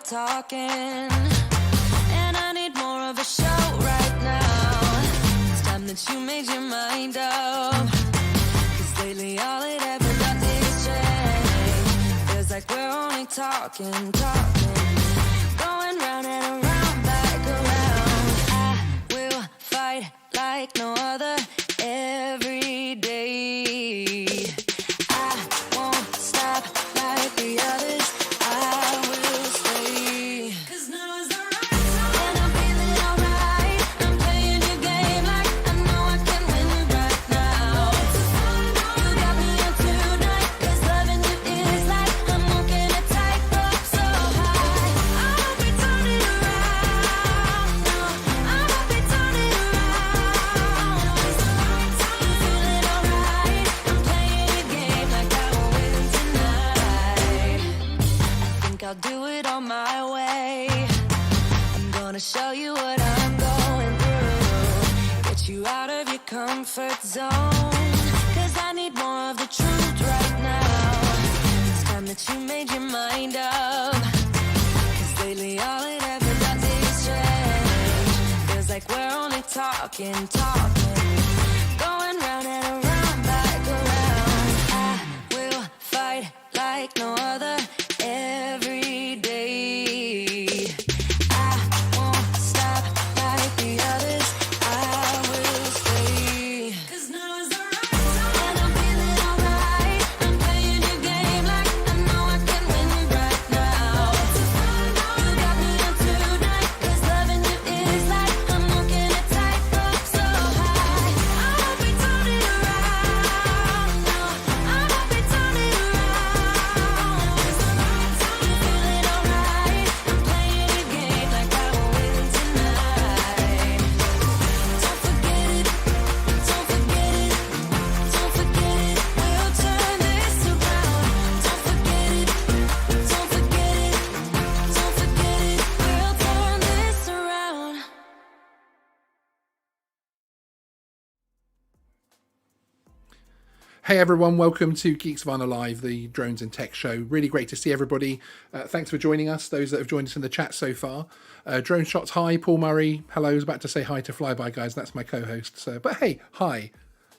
talking, and I need more of a show right now. It's time that you made your mind up, 'cause lately all it ever does is change. Feels like we're only talking, going round and around, back around. I will fight like no other every day. I won't stop like the others. I will stay. 'Cause now is the right time. And I'm feeling alright. I'm playing your game like I know I can win right now. You got me up tonight, 'cause loving you is like I'm walking a tightrope so high. I hope we turn it around. No, I hope we turn it around. It's the right time. You feeling alright? I'm playing your game like I will win tonight. I think I'll do it on my way. I'm gonna show you what I'm going through, get you out of your comfort zone, 'cause I need more of the truth right now. It's time that you made your mind up, 'cause lately all it ever does is change. Feels like we're only talking, going round and around, back around. I will fight like no other every day. I won't stop like the others. I will stay. 'Cause now is the right time. And I'm feeling alright. I'm playing your game like I know I can win right now. You got me up tonight, 'cause loving you is like I'm walking a tightrope so high. I hope we turn it around. No, I hope we turn it around. 'Cause Hey everyone, welcome to Geeksvana Live, the drones and tech show. Really great to see everybody. Thanks for joining us, those that have joined us in the chat so far. Drone Shots, hi. Paul Murray, hello. I was about to say hi to Flyby Guys, that's my co-host. So, but hey, hi.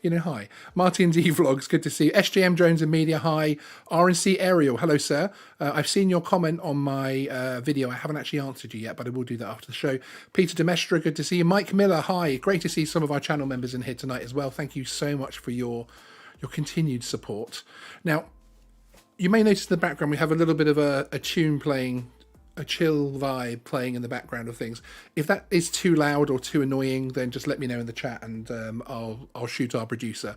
You know, hi. Martin D Vlogs, good to see you. SGM Drones and Media, hi. RNC Aerial, hello sir. I've seen your comment on my video. I haven't actually answered you yet, but I will do that after the show. Peter Demestra, good to see you. Mike Miller, hi. Great to see some of our channel members in here tonight as well. Thank you so much for your continued support. Now, you may notice in the background we have a little bit of a tune playing, a chill vibe playing in the background of things. If that is too loud or too annoying, then just let me know in the chat, and I'll shoot our producer,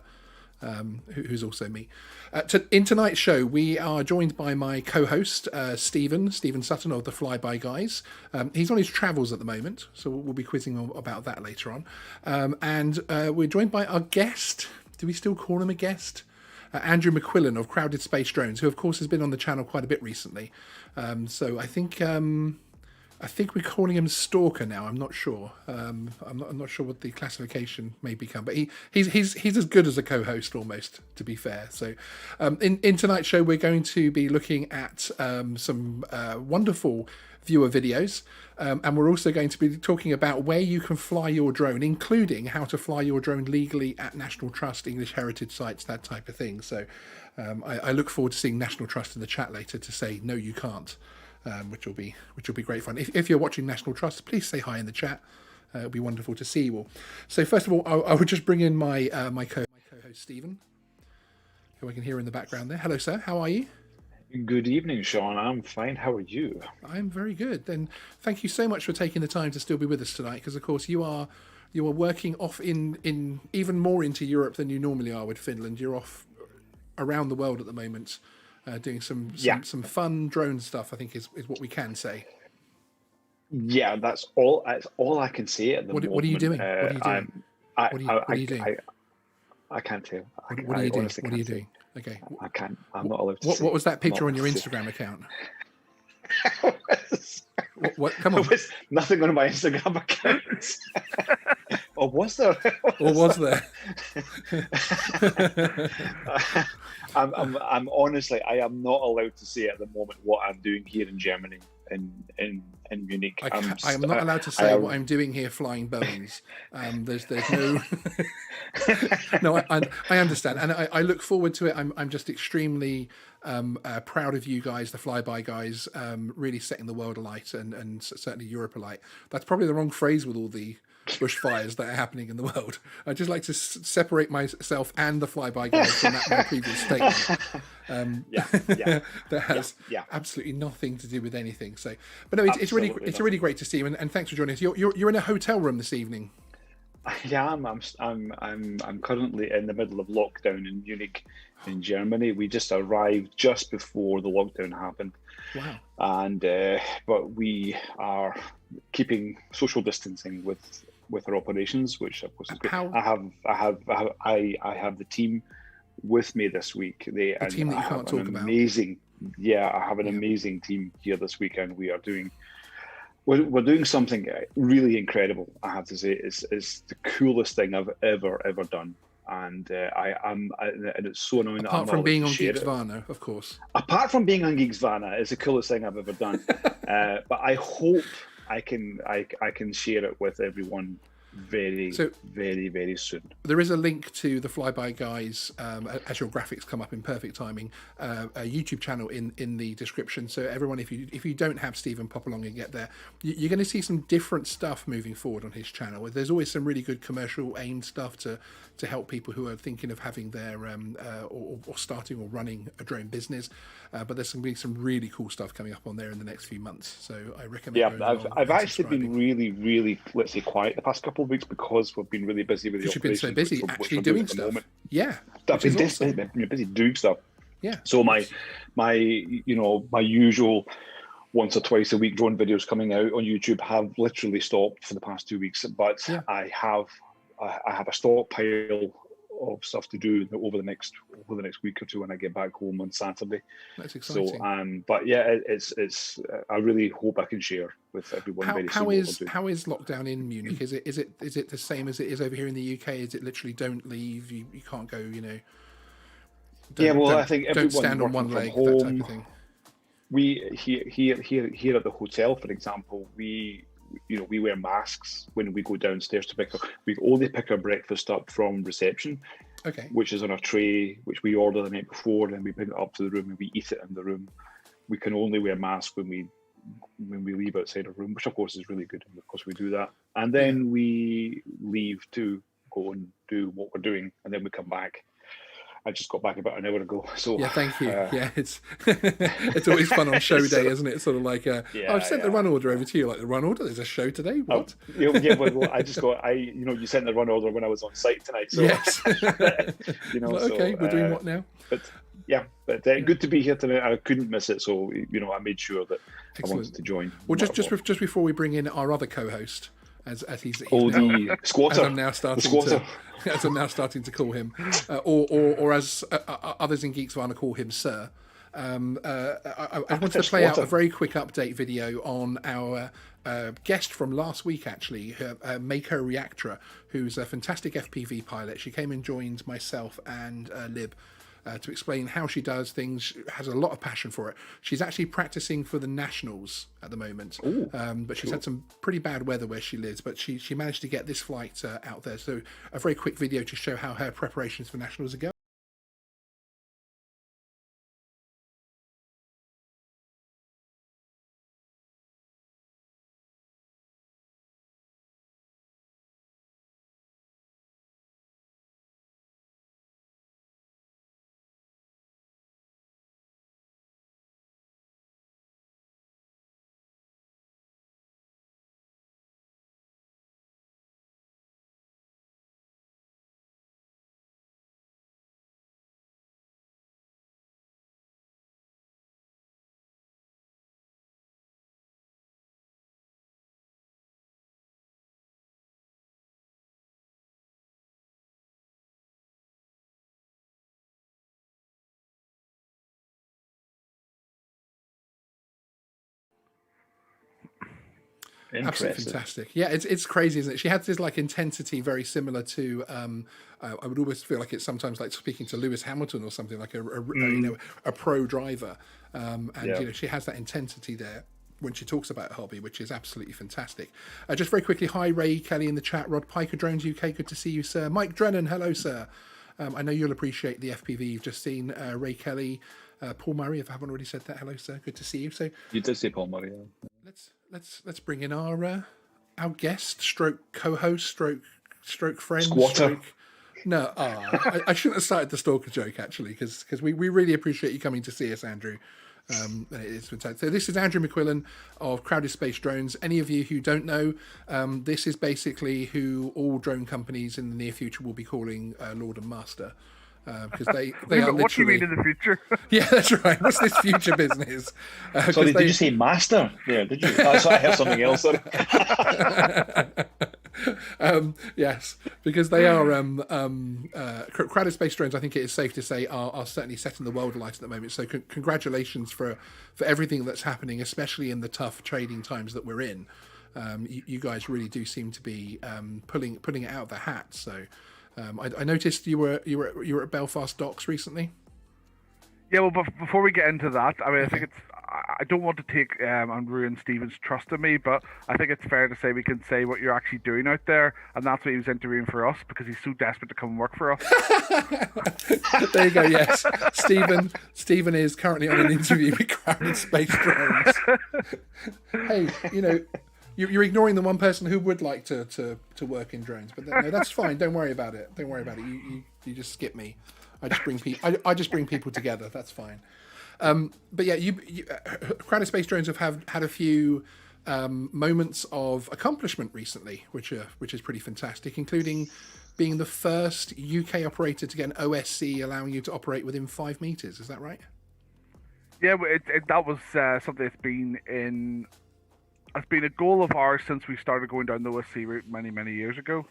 who's also me. In tonight's show, we are joined by my co-host, Stephen Sutton of the Flyby Guys. He's on his travels at the moment, so we'll be quizzing about that later on. And we're joined by our guest. Do we still call him a guest? Andrew McQuillan of Crowded Space Drones, who of course has been on the channel quite a bit recently. So I think we're calling him Stalker now. I'm not sure. I'm not sure what the classification may become, but he's as good as a co-host almost, to be fair. So in tonight's show, we're going to be looking at some wonderful viewer videos. And we're also going to be talking about where you can fly your drone, including how to fly your drone legally at National Trust, English heritage sites, that type of thing. So I look forward to seeing National Trust in the chat later to say, no, you can't, which will be great fun. If you're watching National Trust, please say hi in the chat. It'll be wonderful to see you all. So first of all, I would just bring in my co-host, Stephen, who I can hear in the background there. Hello, sir. How are you? Good evening, Sean. I'm fine. How are you? I'm very good. Then thank you so much for taking the time to still be with us tonight, because of course you are working off in even more into Europe than you normally are with Finland. You're off around the world at the moment, doing some fun drone stuff, I think is what we can say. Yeah, that's all I can say at the moment. What are you doing? What are you doing? I can't tell. What are you doing? What are you doing? Okay. I can't. I'm not allowed to say. What was that picture on your Instagram account? What? Come on. There was nothing on my Instagram account. Or was there? Was there? I'm honestly, I am not allowed to say at the moment what I'm doing here in Germany, in Munich. I am not allowed to say what I'm doing here flying Boeings. There's no. No, I understand, and I look forward to it. I'm just extremely proud of you guys, the Flyby Guys, really setting the world alight, and certainly Europe alight. That's probably the wrong phrase with all the bushfires that are happening in the world. I'd just like to separate myself and the Flyby Guys from my previous statement. That has absolutely nothing to do with anything. So, but no, it's really great to see you, and thanks for joining us. You're in a hotel room this evening. Yeah, I'm currently in the middle of lockdown in Munich, in Germany. We just arrived just before the lockdown happened. Wow. And but we are keeping social distancing with our operations, which of course is great. I have the team with me this week. The team that you can't talk about. I have an amazing team here this weekend. We're doing something really incredible. I have to say, it's the coolest thing I've ever done, and and it's so annoying. Apart from being on Geeksvana, of course. Apart from being on Geeksvana, it's the coolest thing I've ever done. But I hope I can share it with everyone very soon. There is a link to the Flyby Guys, as your graphics come up in perfect timing, a YouTube channel in the description. So everyone, if you don't have Stephen, pop along and get there. You're going to see some different stuff moving forward on his channel. There's always some really good commercial aimed stuff to help people who are thinking of having their or starting or running a drone business. But there's going to be some really cool stuff coming up on there in the next few months. So I recommend. Yeah, I've actually been really, let's say, quiet the past couple of weeks because we've been really busy with the operations. You've been so busy actually doing stuff. Yeah, I've been busy doing stuff. Yeah. So my usual once or twice a week drone videos coming out on YouTube have literally stopped for the past 2 weeks. But I have a stockpile of stuff to do over the next week or two when I get back home on Saturday. That's exciting. So, but yeah, it's I really hope I can share with everyone very soon. How is lockdown in Munich? Is it the same as it is over here in the UK? Is it literally don't leave? You can't go, I think don't everyone stand on working one from leg, home. that type of thing. We here at the hotel, for example, we wear masks when we go downstairs to pick up. We only pick our breakfast up from reception, Okay. which is on a tray, which we order the night before, and we bring it up to the room and we eat it in the room. We can only wear masks when we leave outside a room, which of course is really good. And of course we do that, and then we leave to go and do what we're doing, and then we come back. I just got back about an hour ago. So yeah, thank you. It's it's always fun on show day, isn't it? It's sort of like I've sent the run order over to you. Like, the run order, there's a show today. What? Well, I just got you sent the run order when I was on site tonight. So yes. Okay, we're doing what now? But good to be here tonight. I couldn't miss it, so I made sure that I wanted to join. Well, just before we bring in our other co-host, as he's the squatter, as I'm now starting to call him, or as others in Geeksvana call him, Sir. I wanted to play out a very quick update video on our guest from last week, actually, Mako Reactra, who's a fantastic FPV pilot. She came and joined myself and Lib to explain how she does things. She has a lot of passion for it. She's actually practicing for the Nationals at the moment. But she's had some pretty bad weather where she lives, but she managed to get this flight out there. So a very quick video to show how her preparations for Nationals are going. Absolutely fantastic. Yeah, it's crazy, isn't it? She had this like intensity very similar to I would always feel like it's sometimes like speaking to Lewis Hamilton or something, like a pro driver, and she has that intensity there when she talks about her hobby, which is absolutely fantastic. Just very quickly, hi Ray Kelly in the chat, Rod Piker Drones UK, good to see you, sir. Mike Drennan, hello, sir. I know you'll appreciate the FPV you've just seen. Ray Kelly, Paul Murray, if I haven't already said that, hello, sir. Good to see you. So you did say Paul Murray. Yeah. Let's bring in our guest, stroke co-host, stroke friend, squatter. No, I shouldn't have started the stalker joke actually, because we really appreciate you coming to see us, Andrew. It's fantastic. So this is Andrew McQuillan of Crowded Space Drones. Any of you who don't know, this is basically who all drone companies in the near future will be calling Lord and Master. Because they are literally... What do you mean in the future? Yeah, that's right. What's this future business? Sorry, did you say master? Yeah, did you? I heard something else. Yes, because they are Crowded Space Drones, I think it is safe to say, are certainly setting the world alight at the moment. So congratulations for everything that's happening, especially in the tough trading times that we're in. You guys really do seem to be pulling it out of the hat. So I noticed you were at Belfast Docks recently. Yeah, well, before we get into that, I mean, I think I don't want to take Andrew and Stephen's trust in me, but I think it's fair to say we can say what you're actually doing out there, and that's what he was interviewing for us because he's so desperate to come and work for us. There you go. Yes, Stephen is currently on an interview with Crowded Space Drones. Hey, you're ignoring the one person who would like to work in drones, but no, that's fine. Don't worry about it. You just skip me. I just bring people together. That's fine. But yeah, Crowded Space Drones have had a few moments of accomplishment recently, which is pretty fantastic, including being the first UK operator to get an OSC allowing you to operate within 5 meters. Is that right? Yeah, that was something that's been a goal of ours since we started going down the OSC route many years ago.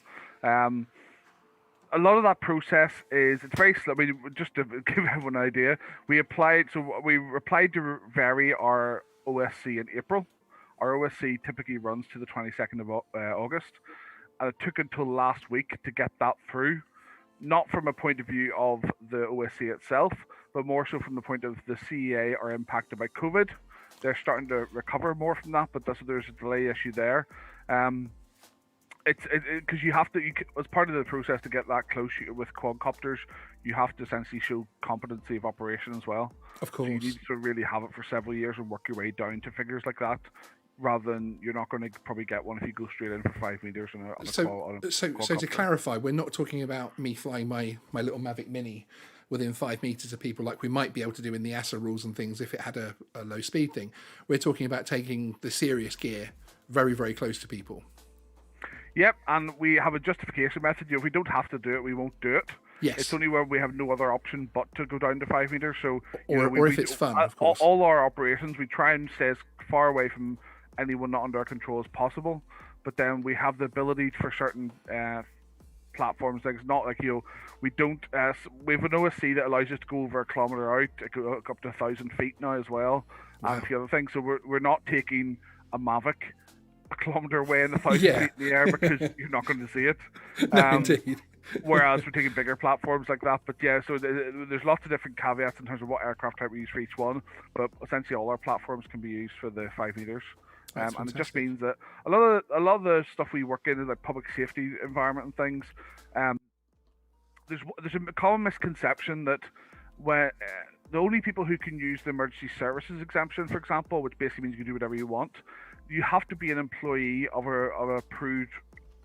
A lot of that process it's very slow. I mean, just to give everyone an idea, we applied to vary our OSC in April. Our OSC typically runs to the 22nd of August, and it took until last week to get that through. not from a point of view of the OSC itself, but more so from the point of the CEA are impacted by COVID. They're starting to recover more from that, but there's a delay issue there. It's because you have to, as part of the process to get that close with quadcopters, you have to essentially show competency of operation as well. Of course. So you need to really have it for several years and work your way down to figures like that, rather than you're not going to probably get one if you go straight in for 5 meters on a So to clarify, we're not talking about me flying my little Mavic Mini within 5 meters of people like we might be able to do in the ASA rules and things if it had a low speed thing. We're talking about taking the serious gear very, very close to people. Yep, and we have a justification method. If we don't have to do it, we won't do it. Yes. It's only when we have no other option but to go down to 5 meters. So, or if it's fun, of course. All our operations, we try and stay as far away from anyone not under our control as possible. But then we have the ability for certain platforms. Like, it's not like, we don't. We have an OSC that allows us to go over a kilometer out, go up to 1,000 feet now as well, and a few other things. So we're not taking a Mavic a kilometer away in 1,000 feet in the air because you're not going to see it. No, indeed. Whereas we're taking bigger platforms like that. But yeah, so there's lots of different caveats in terms of what aircraft type we use for each one. But essentially, all our platforms can be used for the 5 meters. And it just means that a lot of the stuff we work in is like public safety environment and things. There's a common misconception that when the only people who can use the emergency services exemption, for example, which basically means you can do whatever you want, you have to be an employee of an approved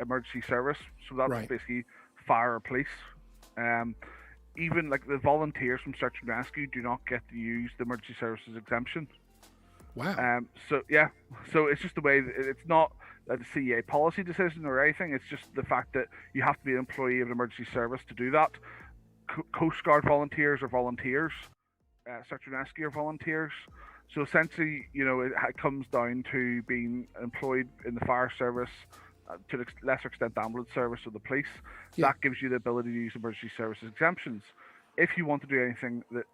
emergency service. So that's basically fire or police. Even like the volunteers from search and rescue do not get to use the emergency services exemption. Wow. So it's just the way. It's not a CEA policy decision or anything. It's just the fact that you have to be an employee of an emergency service to do that. Coast Guard volunteers are volunteers. Search and rescue are volunteers. So essentially, it comes down to being employed in the fire service, to a lesser extent the ambulance service or the police. Yeah. That gives you the ability to use emergency services exemptions. If you want to do anything that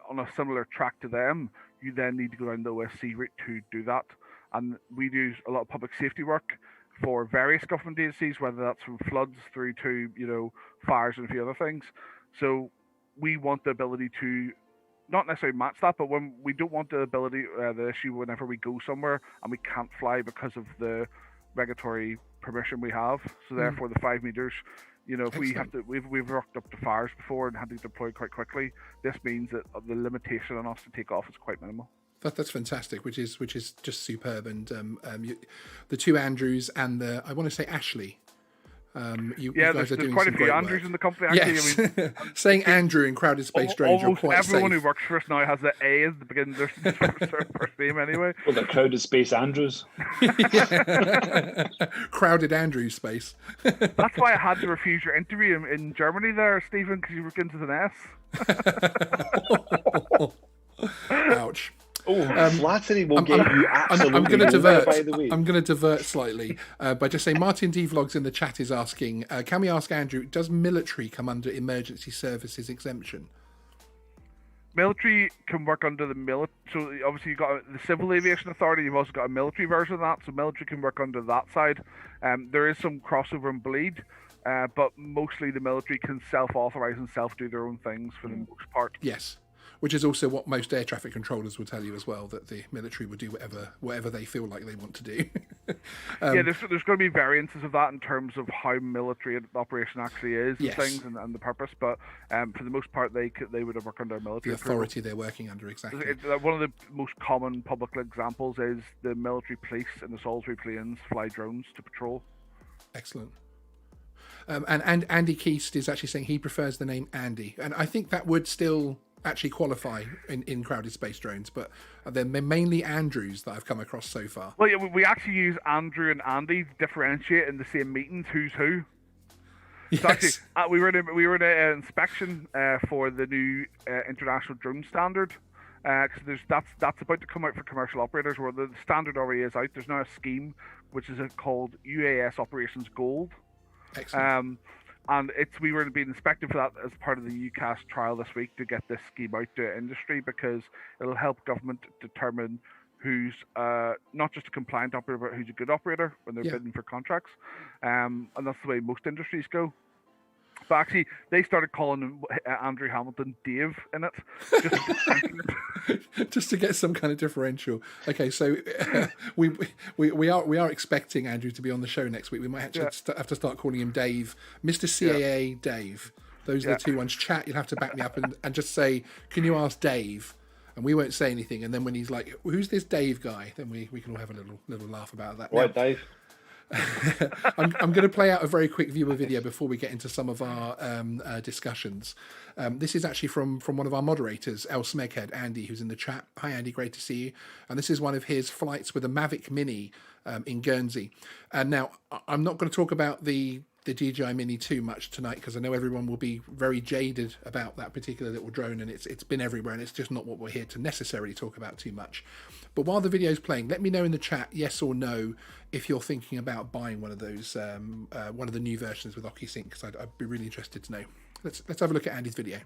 on a similar track to them, you then need to go down the OSC route to do that. And we do a lot of public safety work for various government agencies, whether that's from floods through to fires and a few other things. So we want the ability to not necessarily match that, but when we don't want the issue whenever we go somewhere and we can't fly because of the regulatory permission we have. So therefore, the 5 meters, if we have to, we've rocked up to fires before and had to deploy quite quickly. This means that the limitation on us to take off is quite minimal. That's fantastic, which is just superb. And the two Andrews and I want to say Ashley. You guys are doing quite some a few great Andrews work. in the company. Actually, yes. Saying Andrew in crowded space drones, you're quite safe. Almost everyone who works for us now has the A at the beginning of their first name anyway. Well, the crowded space Andrews. Crowded Andrew space. That's why I had to refuse your interview in Germany there, Stephen, because you worked into the S. Ouch. Flattery will get you absolutely I'm going to divert. by the way. I'm going to divert slightly by just saying Martin D Vlogs in the chat is asking, can we ask Andrew, does military come under emergency services exemption? Military can work under the military. So obviously you've got the Civil Aviation Authority. You've also got a military version of that. So military can work under that side. There is some crossover and bleed, but mostly the military can self-authorize and self-do their own things for the most part. Yes. Which is also what most air traffic controllers will tell you as well, that the military will do whatever they feel like they want to do. There's going to be variances of that in terms of how military operation actually is and things and the purpose, but for the most part they would have worked under military. The authority they're working under, exactly. One of the most common public examples is the military police and the Salisbury planes fly drones to patrol. Excellent. And Andy Keast is actually saying he prefers the name Andy, and I think that would still actually qualify in crowded space drones, but they're mainly Andrews that I've come across so far. Well, yeah, we actually use Andrew and Andy to differentiate in the same meetings who's who. Yes. So actually, we were in an inspection for the new international drone standard. Because that's about to come out for commercial operators, where the standard already is out. There's now a scheme which is called UAS Operations Gold. Excellent. And we were being inspected for that as part of the UCAS trial this week to get this scheme out to industry, because it'll help government determine who's not just a compliant operator, but who's a good operator when they're bidding for contracts. And that's the way most industries go. But actually, they started calling him Andrew Hamilton Dave in it, just to get some kind of differential. Okay, so we are expecting Andrew to be on the show next week. We might actually have to start calling him Dave, Mr. CAA Dave. Those are the two ones. Chat, you'll have to back me up and just say, can you ask Dave? And we won't say anything. And then when he's like, who's this Dave guy? Then we can all have a little laugh about that. Right, now, Dave. I'm going to play out a very quick viewer video before we get into some of our discussions. This is actually from one of our moderators, Smeghead, Andy, who's in the chat. Hi, Andy, great to see you. And this is one of his flights with a Mavic Mini in Guernsey. And now, I'm not going to talk about the DJI Mini too much tonight because I know everyone will be very jaded about that particular little drone, and it's been everywhere, and it's just not what we're here to necessarily talk about too much. But while the video's playing, let me know in the chat, yes or no, if you're thinking about buying one of those, one of the new versions with OcuSync, because I'd be really interested to know. Let's have a look at Andy's video.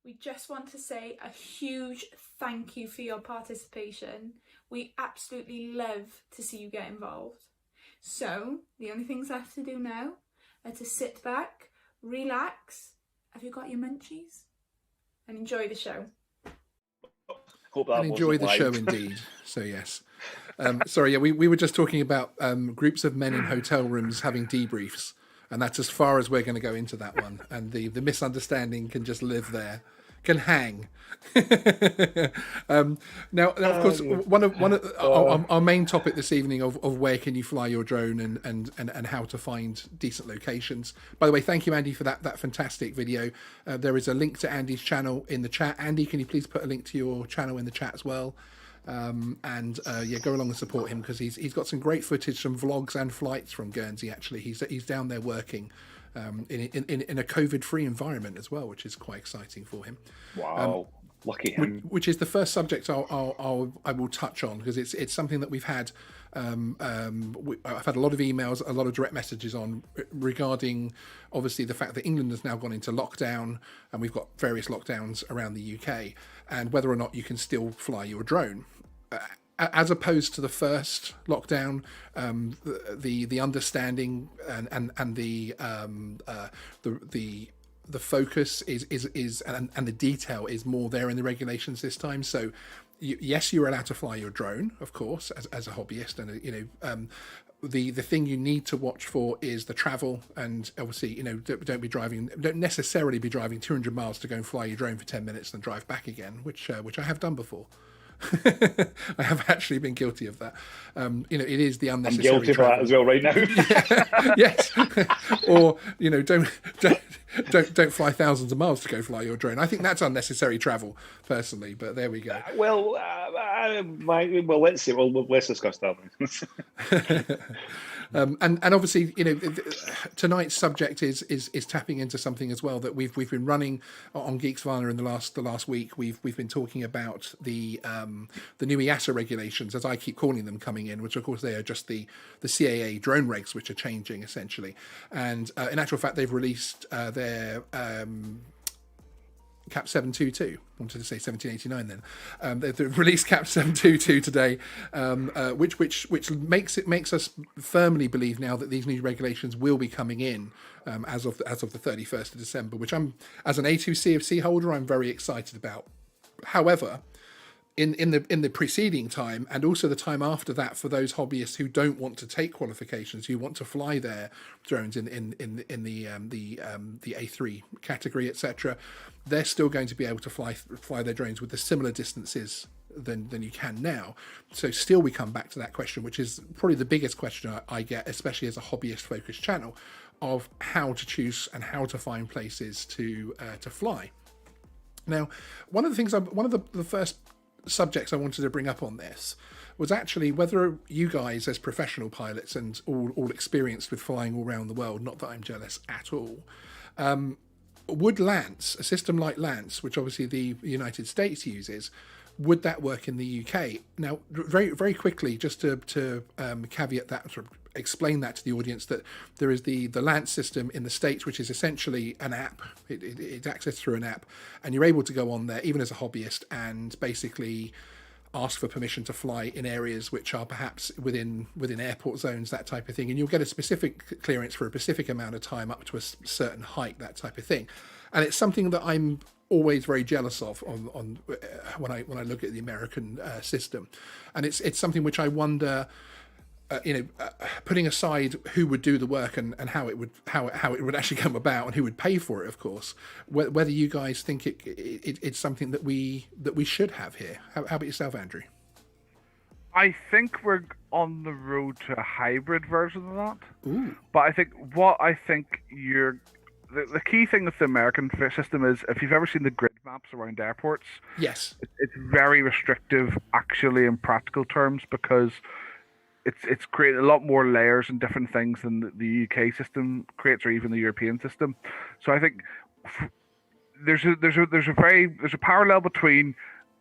We just want to say a huge thank you for your participation. We absolutely love to see you get involved. So the only things left to do now are to sit back, relax, have you got your munchies? And enjoy the show. Hope that and enjoy the show indeed. So yes. Sorry, yeah, we were just talking about groups of men in hotel rooms having debriefs. And that's as far as we're going to go into that one. And the misunderstanding can just live there, can hang. Now, of course, one of our main topic this evening of where can you fly your drone and how to find decent locations. By the way, thank you, Andy, for that fantastic video. There is a link to Andy's channel in the chat. Andy, can you please put a link to your channel in the chat as well? Yeah, go along and support him because he's got some great footage, some vlogs and flights from Guernsey. Actually, he's down there working in a COVID-free environment as well, which is quite exciting for him. Wow, lucky him. Which is the first subject I will touch on because it's something that we've had. I've had a lot of emails, a lot of direct messages on regarding obviously the fact that England has now gone into lockdown and we've got various lockdowns around the UK, and whether or not you can still fly your drone. As opposed to the first lockdown, the understanding and the focus is and the detail is more there in the regulations this time. So yes, you're allowed to fly your drone, of course, as a hobbyist, and the thing you need to watch for is the travel, and obviously don't necessarily be driving 200 miles to go and fly your drone for 10 minutes and drive back again, which I have done before. I have actually been guilty of that. It is the unnecessary. I'm guilty of that as well right now. Yeah, yes, or don't fly thousands of miles to go fly your drone. I think that's unnecessary travel, personally. But there we go. Let's see. Well, let's discuss that one. And obviously, tonight's subject is tapping into something as well that we've been running on Geeksvana in the last week. We've been talking about the new EASA regulations, as I keep calling them, coming in, which of course they are just the CAA drone regs, which are changing essentially. And in actual fact, they've released their Cap 722. I wanted to say 1789 then. They've released Cap 722 today, which makes us firmly believe now that these new regulations will be coming in as of the 31st of December, which I'm, as an A2 CFC holder, I'm very excited about. However, in the preceding time and also the time after that, for those hobbyists who don't want to take qualifications, who want to fly their drones in the A3 category, etc., they're still going to be able to fly their drones with the similar distances than you can now. So still we come back to that question, which is probably the biggest question I get, especially as a hobbyist focused channel, of how to choose and how to find places to fly. Now, one of the first subjects I wanted to bring up on this was actually whether you guys, as professional pilots and all experienced with flying all around the world, not that I'm jealous at all, would LAANC, a system like LAANC, which obviously the United States uses, would that work in the UK? Now, very, very quickly, just to caveat that, sort of explain that to the audience, that there is the LAANC system in the States, which is essentially an app. It's accessed through an app, and you're able to go on there, even as a hobbyist, and basically ask for permission to fly in areas which are perhaps within airport zones, that type of thing, and you'll get a specific clearance for a specific amount of time, up to a certain height, that type of thing. And it's something that I'm always very jealous of on when I look at the American system, and it's something which I wonder, putting aside who would do the work and how it would actually come about and who would pay for it, of course, whether you guys think it's something that we should have here. How about yourself, Andrew? I think we're on the road to a hybrid version of that. Ooh. But I think the key thing with the American system is, if you've ever seen the grid maps around airports, yes, it's very restrictive actually in practical terms, because it's created a lot more layers and different things than the UK system creates, or even the European system. So I think there's a parallel between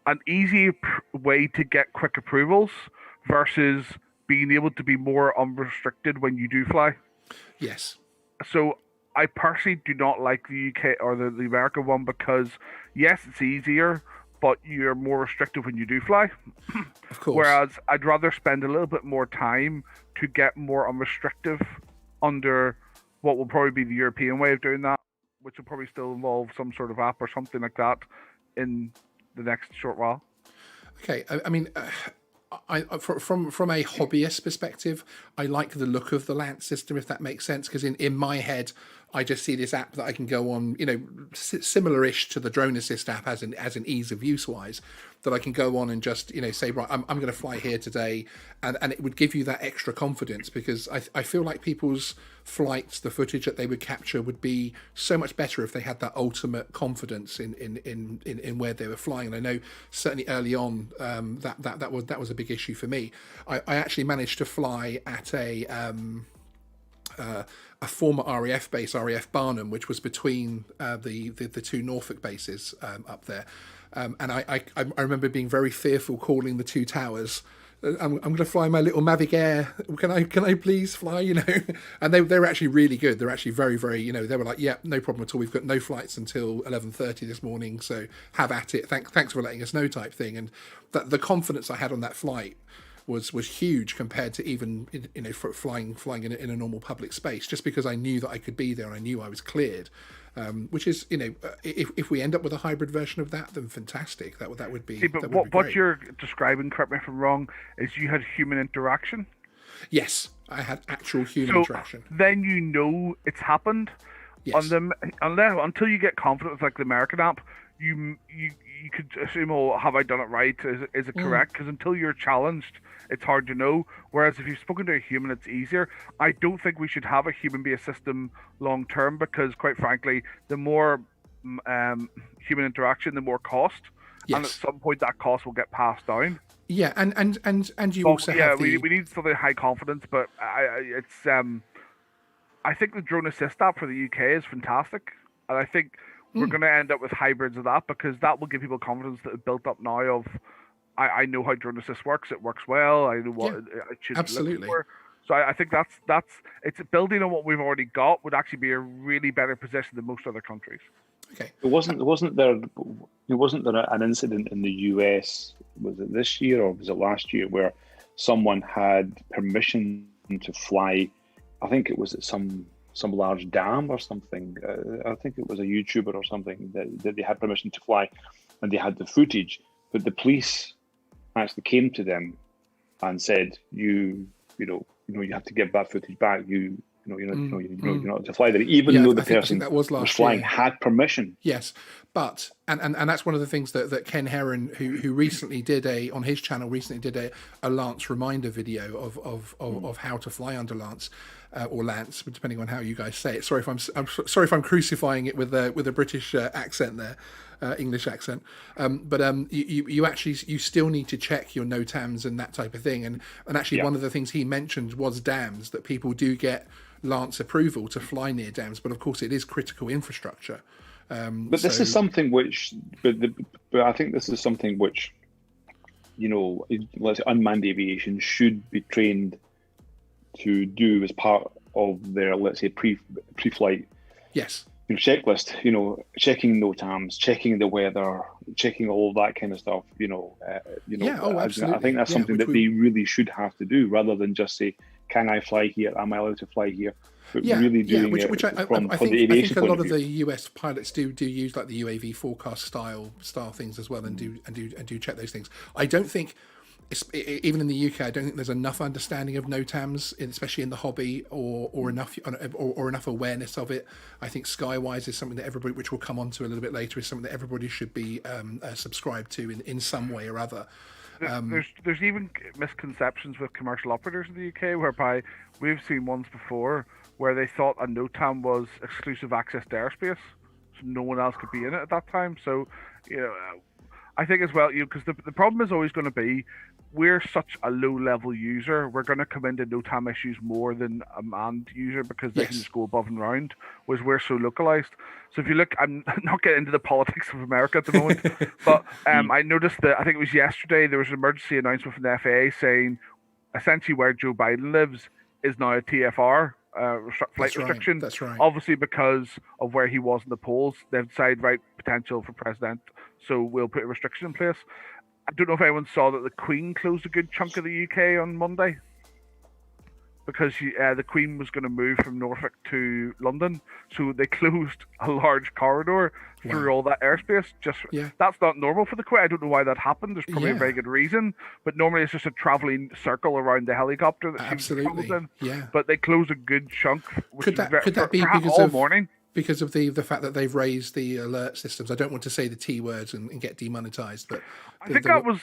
an easy way to get quick approvals versus being able to be more unrestricted when you do fly. Yes. So I personally do not like the UK or the American one, because yes, it's easier, but you're more restricted when you do fly. Of course. Whereas I'd rather spend a little bit more time to get more unrestricted under what will probably be the European way of doing that, which will probably still involve some sort of app or something like that in the next short while. Okay, I mean, from a hobbyist perspective, I like the look of the LAANC system, if that makes sense, because in my head, I just see this app that I can go on, similar-ish to the Drone Assist app as an ease of use wise, that I can go on and just, say, right, I'm going to fly here today, and it would give you that extra confidence, because I feel like people's flights, the footage that they would capture, would be so much better if they had that ultimate confidence in where they were flying. And I know certainly early on that was a big issue for me. I actually managed to fly at a former RAF base, RAF Barnum, which was between the two Norfolk bases up there. And I remember being very fearful, calling the two towers. I'm going to fly my little Mavic Air. Can I please fly? And they were actually really good. They're actually very, very. They were like, yeah, no problem at all. We've got no flights until 11:30 this morning, so have at it. Thanks for letting us know, type thing. And the confidence I had on that flight was huge compared to even for flying in a normal public space, just because I knew that I could be there and I knew I was cleared. Which is, if we end up with a hybrid version of that, then fantastic. That would be. See, but what you're describing, correct me if I'm wrong, is you had human interaction. Yes, I had actual human interaction. Then it's happened. Yes. Until you get confident with like the American app, you could assume, oh, have I done it right? Is it correct? Because until you're challenged, it's hard to know. Whereas if you've spoken to a human, it's easier. I don't think we should have a human-based system long term, because quite frankly, the more human interaction, the more cost. Yes. And at some point that cost will get passed down. Yeah, and you But, also have the... we need something high confidence, but I think the drone assist app for the UK is fantastic, and I think we're going to end up with hybrids of that, because that will give people confidence that is built up now of, I know how drone assist works. It works well. I know what I should look for. So I think that's it's building on what we've already got would actually be a really better position than most other countries. Okay. Wasn't there an incident in the US? Was it this year or was it last year where someone had permission to fly? I think it was at some large dam or something. I think it was a YouTuber or something that they had permission to fly, and they had the footage. But the police actually came to them and said, you have to give that footage back. You're not to fly there, even though the person that was flying had permission. Yes, but and that's one of the things that Ken Heron, who recently did on his channel a LAANC reminder video of how to fly under LAANC. Or LAANC, depending on how you guys say it. Sorry if I'm crucifying it with a British accent there, English accent. But you still need to check your NOTAMs and that type of thing. And actually, one of the things he mentioned was dams, that people do get LAANC approval to fly near dams, but of course it is critical infrastructure. But this is something which, but I think this is something which, let's say unmanned aviation should be trained to do as part of their, let's say, pre-flight checklist. Checking NOTAMs, checking the weather, checking all of that kind of stuff. Absolutely. I think that's something that they really should have to do, rather than just say, "Can I fly here? Am I allowed to fly here?" But really doing which it I from think, the aviation a point lot of of view. the US pilots do use like the UAV forecast style things as well, and do check those things. I don't think, even in the UK, I don't think there's enough understanding of NOTAMs, especially in the hobby, or enough awareness of it. I think Skywise is something that everybody, which we'll come on to a little bit later, is something that everybody should be subscribed to in some way or other. There's even misconceptions with commercial operators in the UK, whereby we've seen ones before where they thought a NOTAM was exclusive access to airspace, so no one else could be in it at that time. So, I think as well, because the problem is always going to be, we're such a low-level user, we're going to come into NOTAM issues more than a manned user, because they can just go above and round, whereas we're so localized. So if you look, I'm not getting into the politics of America at the moment, but I noticed that, I think it was yesterday, there was an emergency announcement from the FAA saying essentially where Joe Biden lives is now a TFR. Flight restriction. That's right. Obviously, because of where he was in the polls, they've decided, right, potential for president, so we'll put a restriction in place. I don't know if anyone saw that the Queen closed a good chunk of the UK on Monday, because the Queen was going to move from Norfolk to London, so they closed a large corridor through all that airspace. That's not normal for the Queen. I don't know why that happened. There's probably a very good reason, but normally it's just a traveling circle around the helicopter that she travels in. Yeah. But they closed a good chunk. Could that be because all of morning? Because of the fact that they've raised the alert systems? I don't want to say the T words and get demonetized, but I think that was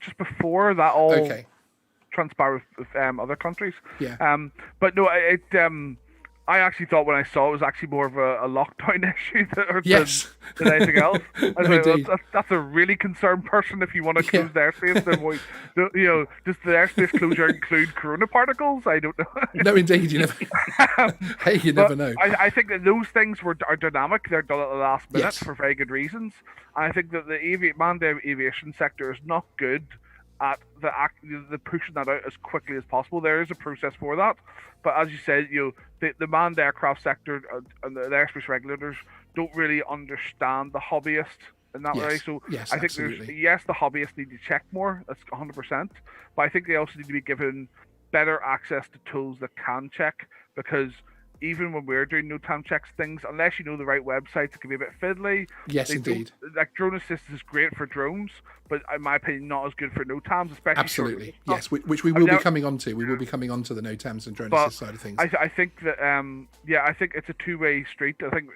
just before that all transpired with other countries. But no, I actually thought when I saw it was actually more of a lockdown issue than anything else. That's a really concerned person if you want to close the airspace. Does the airspace closure include corona particles? I don't know. No, indeed, you never know. I think that those things are dynamic. They're done at the last minute for very good reasons. And I think that the manned aviation sector is not good at the pushing that out as quickly as possible. There is a process for that, but as you said, the manned aircraft sector and the airspace regulators don't really understand the hobbyist in that way. So I think the hobbyists need to check more. That's 100%. But I think they also need to be given better access to tools that can check, because even when we're doing NOTAM checks, things, unless you know the right websites, it can be a bit fiddly. Yes, indeed. Like drone assist is great for drones, but in my opinion, not as good for NOTAMs, especially. Absolutely, yes. Which we will be coming on to. We will be coming on to the NOTAMs and drone assist side of things. I think that, I think it's a two-way street. I think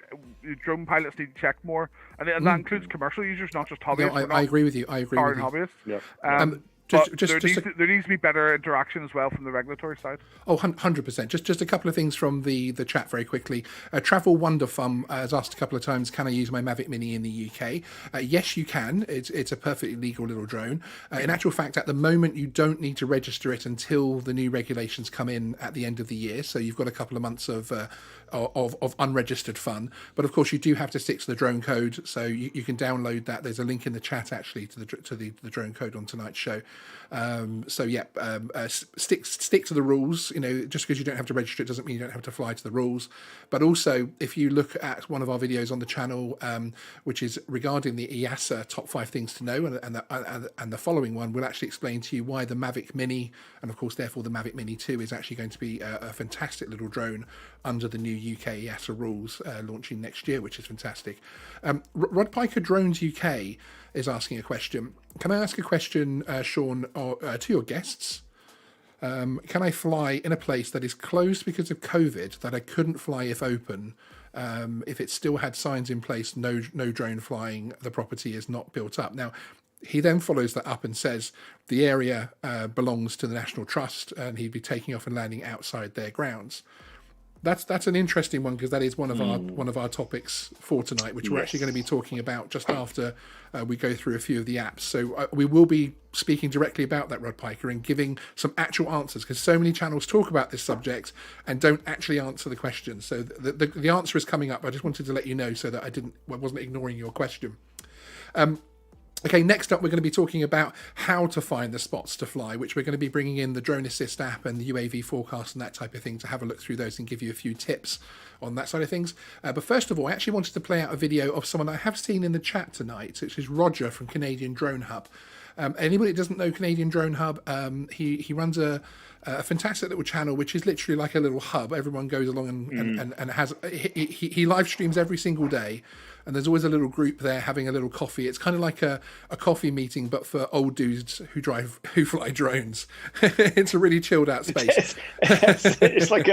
drone pilots need to check more, and that includes commercial users, not just hobbyists. No, I agree with you. I agree with you. Hobbyists. Yeah. But there needs to be better interaction as well from the regulatory side. Oh, 100%. Just a couple of things from the chat very quickly. Travel Wonder Fun has asked a couple of times, can I use my Mavic Mini in the UK? Yes, you can. It's a perfectly legal little drone. In actual fact, at the moment, you don't need to register it until the new regulations come in at the end of the year. So you've got a couple of months of unregistered fun. But of course, you do have to stick to the drone code. So you can download that. There's a link in the chat actually to the drone code on tonight's show. Stick to the rules. You know, just because you don't have to register it doesn't mean you don't have to fly to the rules. But also, if you look at one of our videos on the channel, which is regarding the EASA top 5 things to know, and the following one will actually explain to you why the Mavic Mini, and of course therefore the Mavic Mini 2, is actually going to be a fantastic little drone under the new UK EASA rules launching next year, which is fantastic. Rod Piker Drones UK is asking a question. Can I ask a question, Sean, to your guests? Can I fly in a place that is closed because of COVID that I couldn't fly if open? If it still had signs in place, no drone flying, the property is not built up. Now, he then follows that up and says the area belongs to the National Trust and he'd be taking off and landing outside their grounds. That's an interesting one because that is one of our topics for tonight, which we're actually going to be talking about just after we go through a few of the apps. So we will be speaking directly about that, Rod Piker, and giving some actual answers because so many channels talk about this subject and don't actually answer the question. So the answer is coming up. I just wanted to let you know so that I wasn't ignoring your question. Okay, next up, we're going to be talking about how to find the spots to fly, which we're going to be bringing in the Drone Assist app and the UAV forecast and that type of thing to have a look through those and give you a few tips on that side of things. But first of all, I actually wanted to play out a video of someone I have seen in the chat tonight, which is Roger from Canadian Drone Hub. Anybody that doesn't know Canadian Drone Hub, he runs a fantastic little channel, which is literally like a little hub. Everyone goes along and has he live streams every single day. And there's always a little group there having a little coffee. It's kind of like a coffee meeting, but for old dudes who fly drones. It's a really chilled out space. It's like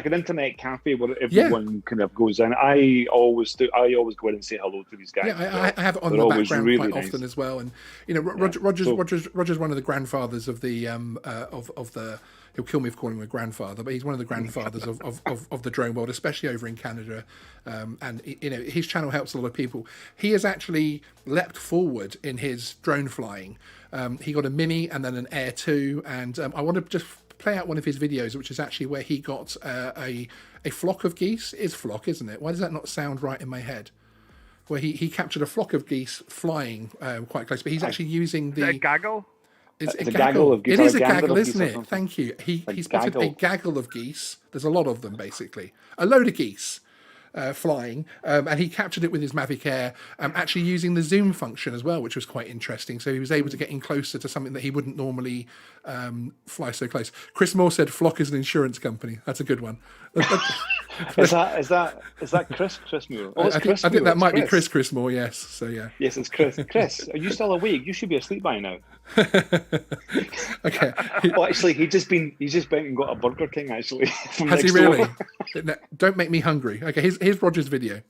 an internet cafe where everyone kind of goes in. I always go in and say hello to these guys. Yeah, I have it on the background really quite often as well. And you know, Roger's one of the grandfathers of the of the. He'll kill me for calling him a grandfather, but he's one of the grandfathers of the drone world, especially over in Canada. And you know, his channel helps a lot of people. He has actually leapt forward in his drone flying. He got a Mini and then an Air 2, and I want to just play out one of his videos, which is actually where he got a flock of geese. It's flock, isn't it? Why does that not sound right in my head? Where he captured a flock of geese flying quite close, but he's actually using the... Is it a gaggle? It's a gaggle of geese. It is a gaggle, isn't it? Thank you. He spotted a gaggle of geese. There's a lot of them, basically. A load of geese flying. And he captured it with his Mavic Air, actually using the zoom function as well, which was quite interesting. So he was able to get in closer to something that he wouldn't normally fly so close. Chris Moore said Flock is an insurance company. That's a good one. Is that Chris Moore? Oh, I think that might be Chris Moore, yes. So yeah. Yes, it's Chris. Chris, are you still awake? You should be asleep by now. Okay. Well, actually, he's just been and got a Burger King actually. Has he really? Don't make me hungry. Okay, here's Roger's video.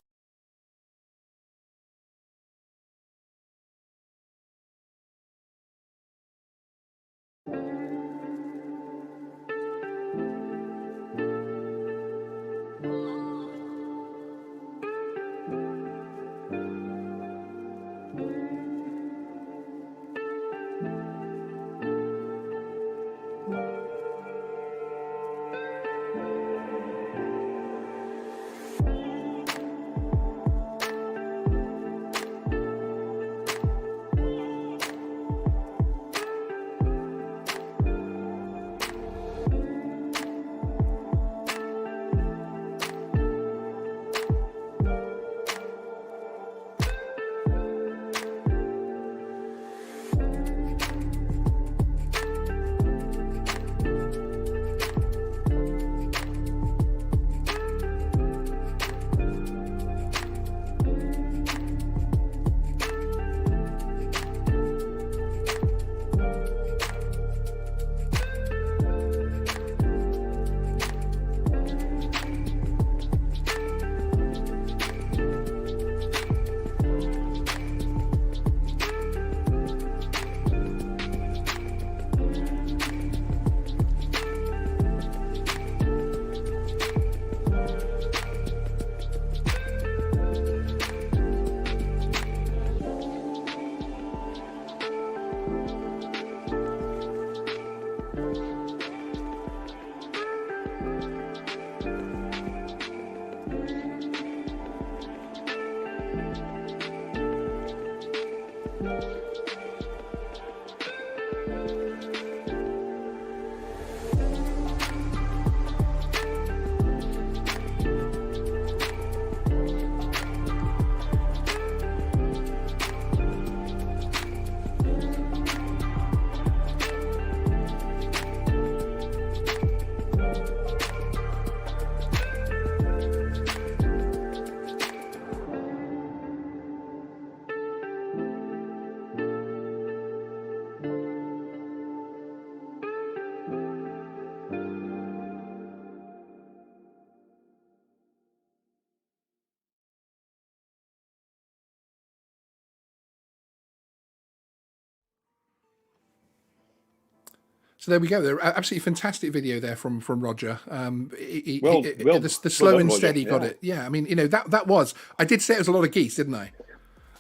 So there we go. There, absolutely fantastic video there from Roger. The slow done, and Roger. steady got it. Yeah, I mean, that was. I did say it was a lot of geese, didn't I?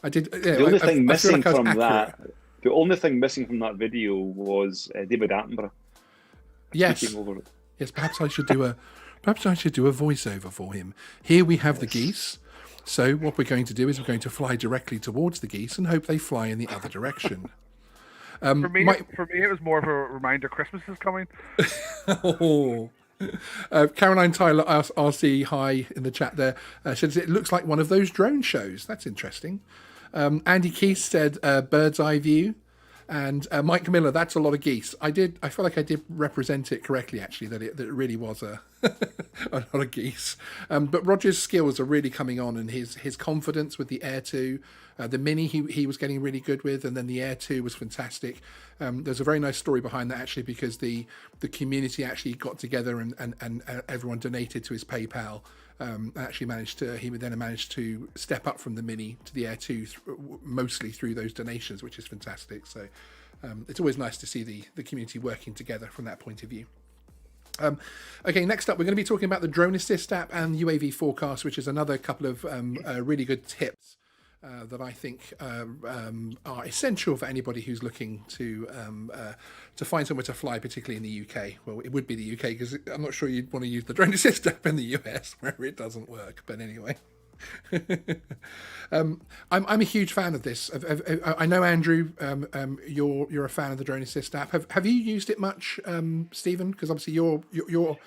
I did. The only thing missing I was from accurate. the only thing missing from that video was David Attenborough. Yes. Speaking over it. Yes. Perhaps I should do a voiceover for him. Here we have the geese. So what we're going to do is we're going to fly directly towards the geese and hope they fly in the other direction. For me, it was more of a reminder Christmas is coming. Oh. Caroline Tyler RC hi in the chat there. Says it looks like one of those drone shows. That's interesting. Andy Keith said bird's eye view. And Mike Miller, that's a lot of geese. I feel like I did represent it correctly, actually, that it really was a lot of geese. But Roger's skills are really coming on, and his confidence with the Air 2, the Mini he was getting really good with, and then the Air 2 was fantastic. There's a very nice story behind that, actually, because the community actually got together and everyone donated to his PayPal. He managed to step up from the Mini to the Air 2 mostly through those donations, which is fantastic. So it's always nice to see the community working together from that point of view. Okay, next up we're going to be talking about the Drone Assist app and UAV Forecast, which is another couple of really good tips that I think are essential for anybody who's looking to find somewhere to fly, particularly in the UK. Well, it would be the UK because I'm not sure you'd want to use the Drone Assist app in the US where it doesn't work. But anyway, I'm a huge fan of this. I know Andrew, you're a fan of the Drone Assist app. Have you used it much, Stephen? Because obviously you're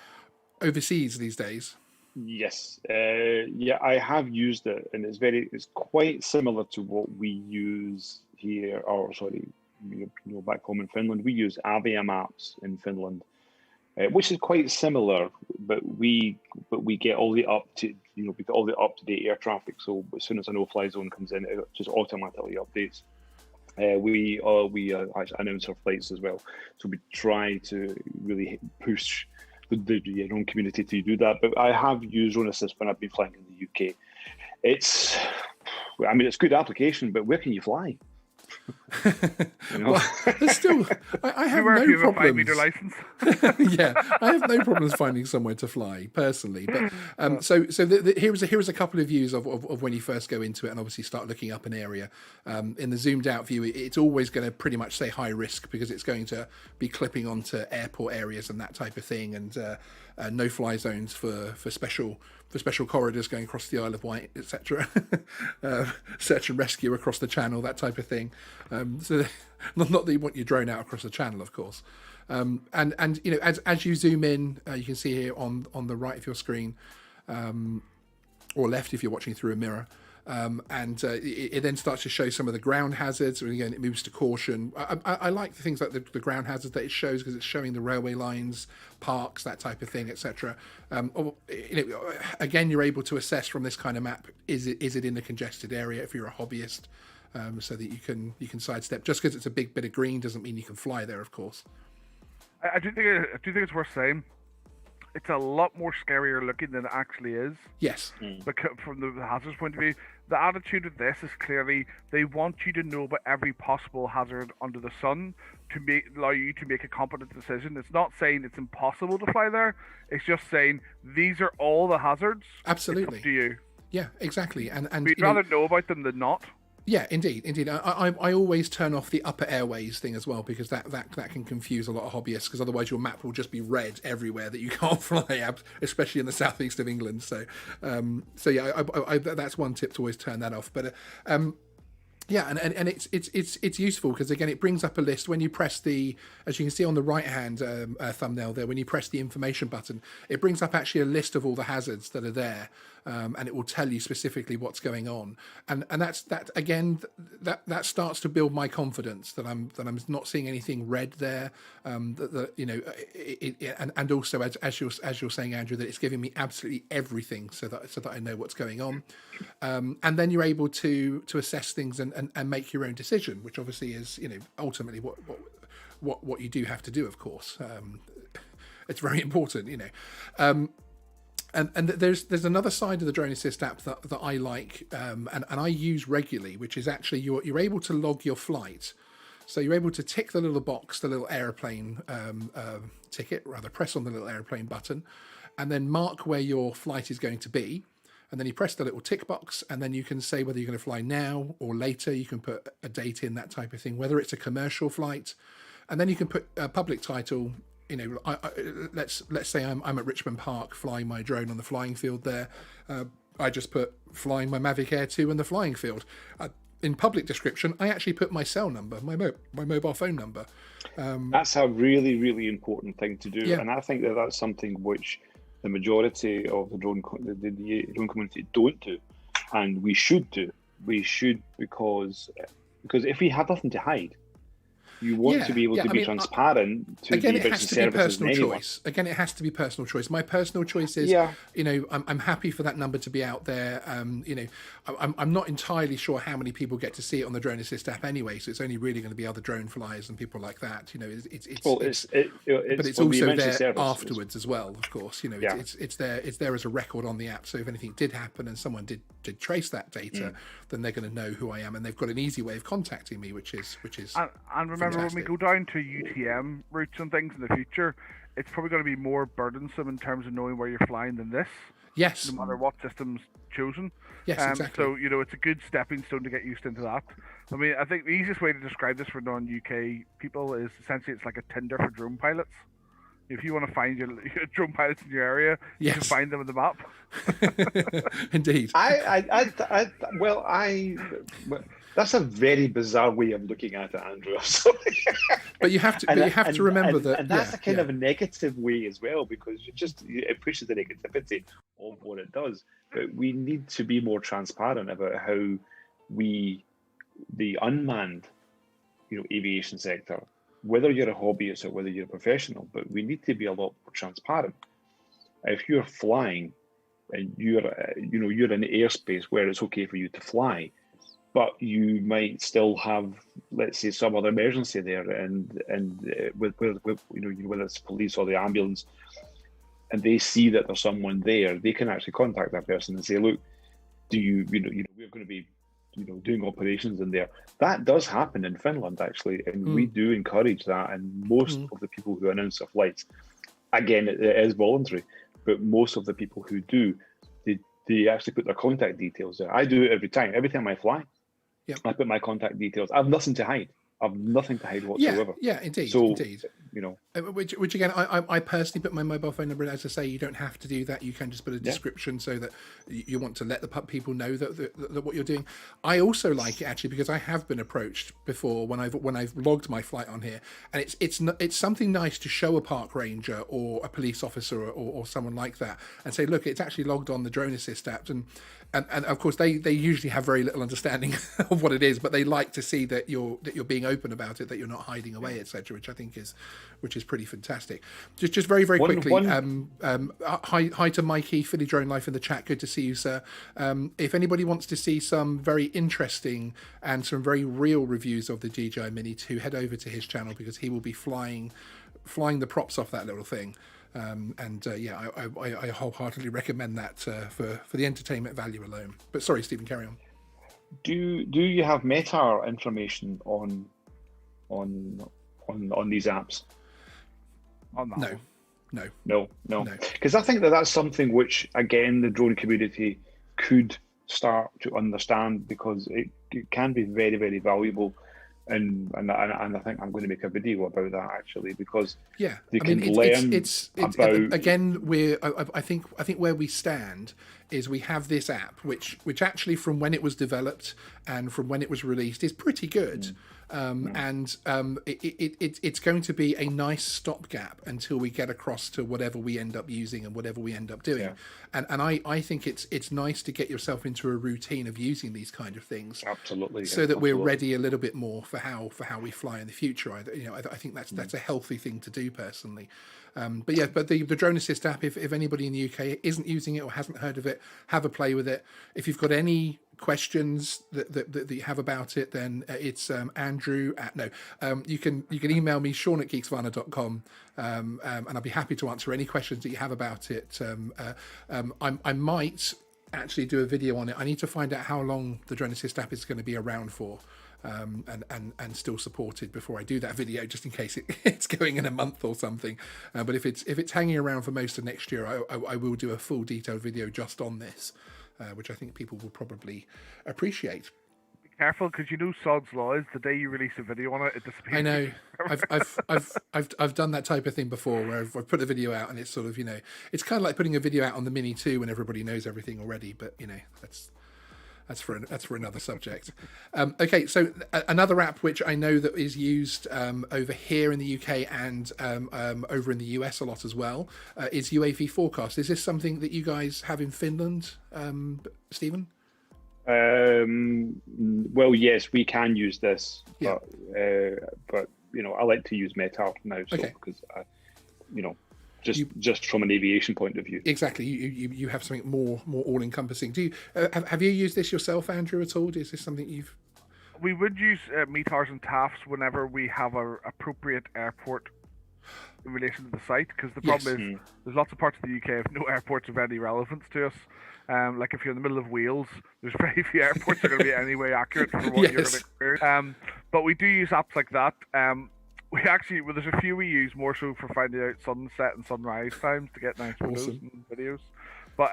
overseas these days. Yes, yeah, I have used it, and it's quite similar to what we use here, or sorry, back home in Finland. We use Avia Maps in Finland, which is quite similar, but we get all the up-to-date air traffic. So as soon as a no-fly zone comes in, it just automatically updates. We announce our flights as well, so we try to really push the own community to do that. But I have used Drone Assist when I've been flying in the UK. It's a good application, but where can you fly? Well, there's still I have no problems. 5-meter license. Yeah, I have no problems finding somewhere to fly personally. But here's a couple of views of when you first go into it and obviously start looking up an area. In the zoomed out view, it's always going to pretty much say high risk because it's going to be clipping onto airport areas and that type of thing, and no fly zones for special corridors going across the Isle of Wight, etc. Search and rescue across the channel, that type of thing. So not that you want your drone out across the channel, of course. And as you zoom in, you can see here on the right of your screen, or left if you're watching through a mirror. It then starts to show some of the ground hazards, and again it moves to caution. I like the things like the ground hazards that it shows because it's showing the railway lines, parks, that type of thing, etc. Again, you're able to assess from this kind of map, is it in a congested area if you're a hobbyist, so that you can sidestep. Just because it's a big bit of green doesn't mean you can fly there, of course. I do think it's worth saying it's a lot more scarier looking than it actually is. Yes. Because from the hazards point of view, the attitude of this is clearly they want you to know about every possible hazard under the sun to allow you to make a competent decision. It's not saying it's impossible to fly there. It's just saying these are all the hazards. Absolutely. It's up to you. Yeah, exactly. And we'd rather know about them than not. Yeah, indeed. I always turn off the upper airways thing as well because that can confuse a lot of hobbyists, because otherwise your map will just be red everywhere that you can't fly, especially in the southeast of England. So yeah, that's one tip, to always turn that off. But Yeah, and it's useful because again it brings up a list when you press the, as you can see on the right hand thumbnail there, when you press the information button, it brings up actually a list of all the hazards that are there, and it will tell you specifically what's going on, and that again that starts to build my confidence that I'm not seeing anything red there, that you know, and also as you're saying, Andrew, that it's giving me absolutely everything so that I know what's going on, and then you're able to assess things and make your own decision, which obviously is, you know, ultimately what you do have to do, of course. It's very important, you know. And there's another side of the Drone Assist app that I like, and I use regularly, which is actually you're able to log your flight. So you're able to tick the little box, the little airplane ticket, rather, press on the little airplane button, and then mark where your flight is going to be. And then you press the little tick box, and then you can say whether you're going to fly now or later. You can put a date in, that type of thing, whether it's a commercial flight. And then you can put a public title. You know, let's say I'm at Richmond Park flying my drone on the flying field there. I just put flying my Mavic Air 2 in the flying field. In public description, I actually put my cell number, my mobile phone number. That's a really, really important thing to do. Yeah. And I think that's something which the majority of the drone community don't do, and we should do. We should, because if we have nothing to hide, you want to be able to be transparent to again, the it has to be personal choice. Again, it has to be personal choice. My personal choice is, you know, I'm happy for that number to be out there. You know, I'm not entirely sure how many people get to see it on the Drone Assist app anyway, so it's only really going to be other drone flyers and people like that. You know, but it's also there afterwards as well. Of course, you know, it's there as a record on the app. So if anything did happen and someone did trace that data, then they're going to know who I am, and they've got an easy way of contacting me, which is. And remember, when we go down to UTM routes and things in the future, it's probably going to be more burdensome in terms of knowing where you're flying than this. Yes. No matter what system's chosen. Yes, exactly. So, you know, it's a good stepping stone to get used into that. I mean, I think the easiest way to describe this for non-UK people is essentially it's like a Tinder for drone pilots. If you want to find your drone pilots in your area, you can find them on the map. Indeed. That's a very bizarre way of looking at it, Andrew. I'm sorry. But you have to remember that, and that's a kind of a negative way as well, because it pushes the negativity of what it does. But we need to be more transparent about how the unmanned, you know, aviation sector, whether you're a hobbyist or whether you're a professional, but we need to be a lot more transparent. If you're flying and you're in airspace where it's okay for you to fly, but you might still have, let's say, some other emergency there, and with you know, whether it's police or the ambulance, and they see that there's someone there, they can actually contact that person and say, look, we're going to be, you know, doing operations in there. That does happen in Finland, actually, and we do encourage that. And most of the people who announce their flights, again, it is voluntary, but most of the people who do, they actually put their contact details there. I do it every time I fly. Yeah. I put my contact details. I have nothing to hide. I've nothing to hide whatsoever. Yeah, indeed. So, indeed. You know, which again, I personally put my mobile phone number in. As I say, you don't have to do that. You can just put a description so that you want to let the people know that what you're doing. I also like it actually because I have been approached before when I've logged my flight on here, and it's something nice to show a park ranger or a police officer or someone like that and say, look, it's actually logged on the Drone Assist app, and of course they usually have very little understanding of what it is, but they like to see that you're being open about it, that you're not hiding away, etc., which I think is pretty fantastic. Just very quickly, hi to Mikey, Philly Drone Life in the chat. Good to see you, sir. If anybody wants to see some very interesting and some very real reviews of the DJI Mini 2, head over to his channel because he will be flying the props off that little thing. I wholeheartedly recommend that for the entertainment value alone. But sorry, Stephen, carry on. Do you have meta information on these apps? No. Because I think that's something which, again, the drone community could start to understand, because it can be very, very valuable. And I think I'm going to make a video about that actually, because they can learn about. Again, I think where we stand is we have this app, which actually from when it was developed and from when it was released is pretty good. It's going to be a nice stopgap until we get across to whatever we end up using and whatever we end up doing. Yeah. And I think it's nice to get yourself into a routine of using these kind of things. Absolutely. So that we're ready a little bit more for how we fly in the future. I think that's a healthy thing to do personally. But the Drone Assist app, if anybody in the UK isn't using it or hasn't heard of it, have a play with it. If you've got any questions that you have about it, then it's Andrew you can email me, Sean@geeksvana.com, and I'll be happy to answer any questions that you have about it. I might actually do a video on it. I need to find out how long the Drone Assist app is going to be around for, and still supported before I do that video, just in case it's going in a month or something. But if it's hanging around for most of next year, I will do a full detailed video just on this, which I think people will probably appreciate. Be careful, because Sod's Law is the day you release a video on it, it disappears. I know. I've done that type of thing before, where I've put a video out and it's sort of, it's kind of like putting a video out on the Mini 2 when everybody knows everything already. But that's for another subject. Okay, so another app which I know that is used over here in the UK and over in the US a lot as well is UAV Forecast. Is this something that you guys have in Finland, Stephen? Well, yes, we can use this, Yeah. but I like to use Metar now, so Okay. because just from an aviation point of view. Exactly, you have something more all-encompassing. Do you have you used this yourself, Andrew, at all? Is this something you've? We would use METARs and TAFs whenever we have an appropriate airport in relation to the site, because the problem is there's lots of parts of the UK have no airports of any relevance to us. Like if you're in the middle of Wales, there's very few airports that are going to be anyway accurate for what you're going to experience. But we do use apps like that. There's a few we use more so for finding out sunset and sunrise times to get nice photos and videos. But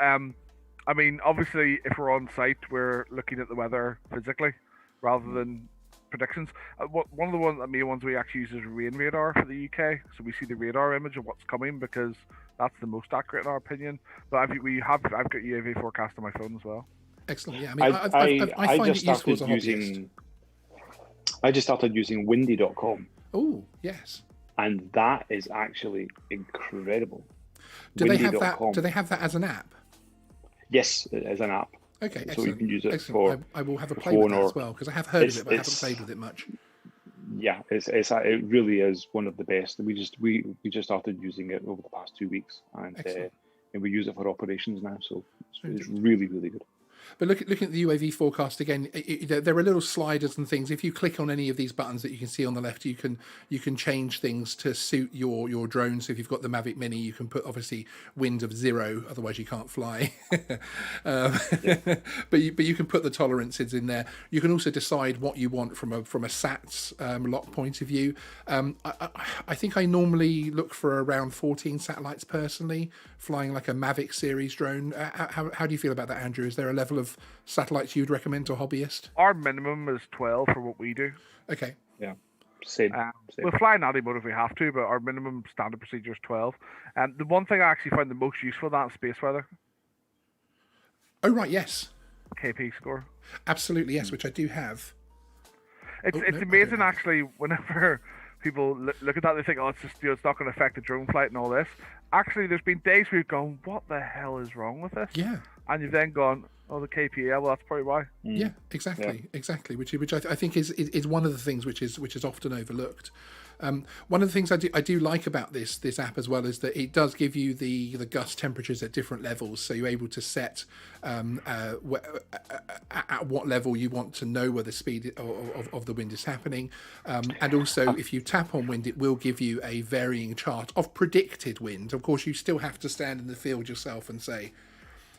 obviously, if we're on site, we're looking at the weather physically rather than predictions. One of the main ones we actually use is rain radar for the UK, so we see the radar image of what's coming because that's the most accurate in our opinion. But I've got UAV forecast on my phone as well. Excellent. Yeah, I find it useful as a hobbyist. I just started using windy.com. Oh, yes. And that is actually incredible. Do they have that as an app? Yes, as an app. Okay, so excellent. You can use it for I will have a play with that as well, because I have heard of it, but I haven't played with it much. Yeah, it really is one of the best. We just started using it over the past 2 weeks, and we use it for operations now. So it's really, really good. But looking at the UAV forecast again, there are little sliders and things. If you click on any of these buttons that you can see on the left, you can change things to suit your drone. So if you've got the Mavic Mini, you can put obviously wind of 0, otherwise you can't fly. But you can put the tolerances in there. You can also decide what you want from a SATS lock point of view. I think I normally look for around 14 satellites personally, flying like a Mavic series drone. How do you feel about that, Andrew? Is there a level of satellites you'd recommend to a hobbyist? Our minimum is 12 for what we do. Okay. Yeah. Same. We'll fly an mode if we have to, but our minimum standard procedure is 12. And the one thing I actually find the most useful, that's space weather. Oh, right, yes. KP score. Absolutely, yes, which I do have. It's amazing, actually, whenever people look at that, they think, oh, it's not going to affect the drone flight and all this. Actually, there's been days we've gone, what the hell is wrong with this? Yeah. And you've then gone, oh, the KPL, well, that's probably why. Yeah, exactly. Which I think is one of the things which is often overlooked. One of the things I do like about this app as well is that it does give you the gust temperatures at different levels, so you're able to set at what level you want to know where the speed of the wind is happening, and also if you tap on wind, it will give you a varying chart of predicted wind. Of course, you still have to stand in the field yourself and say,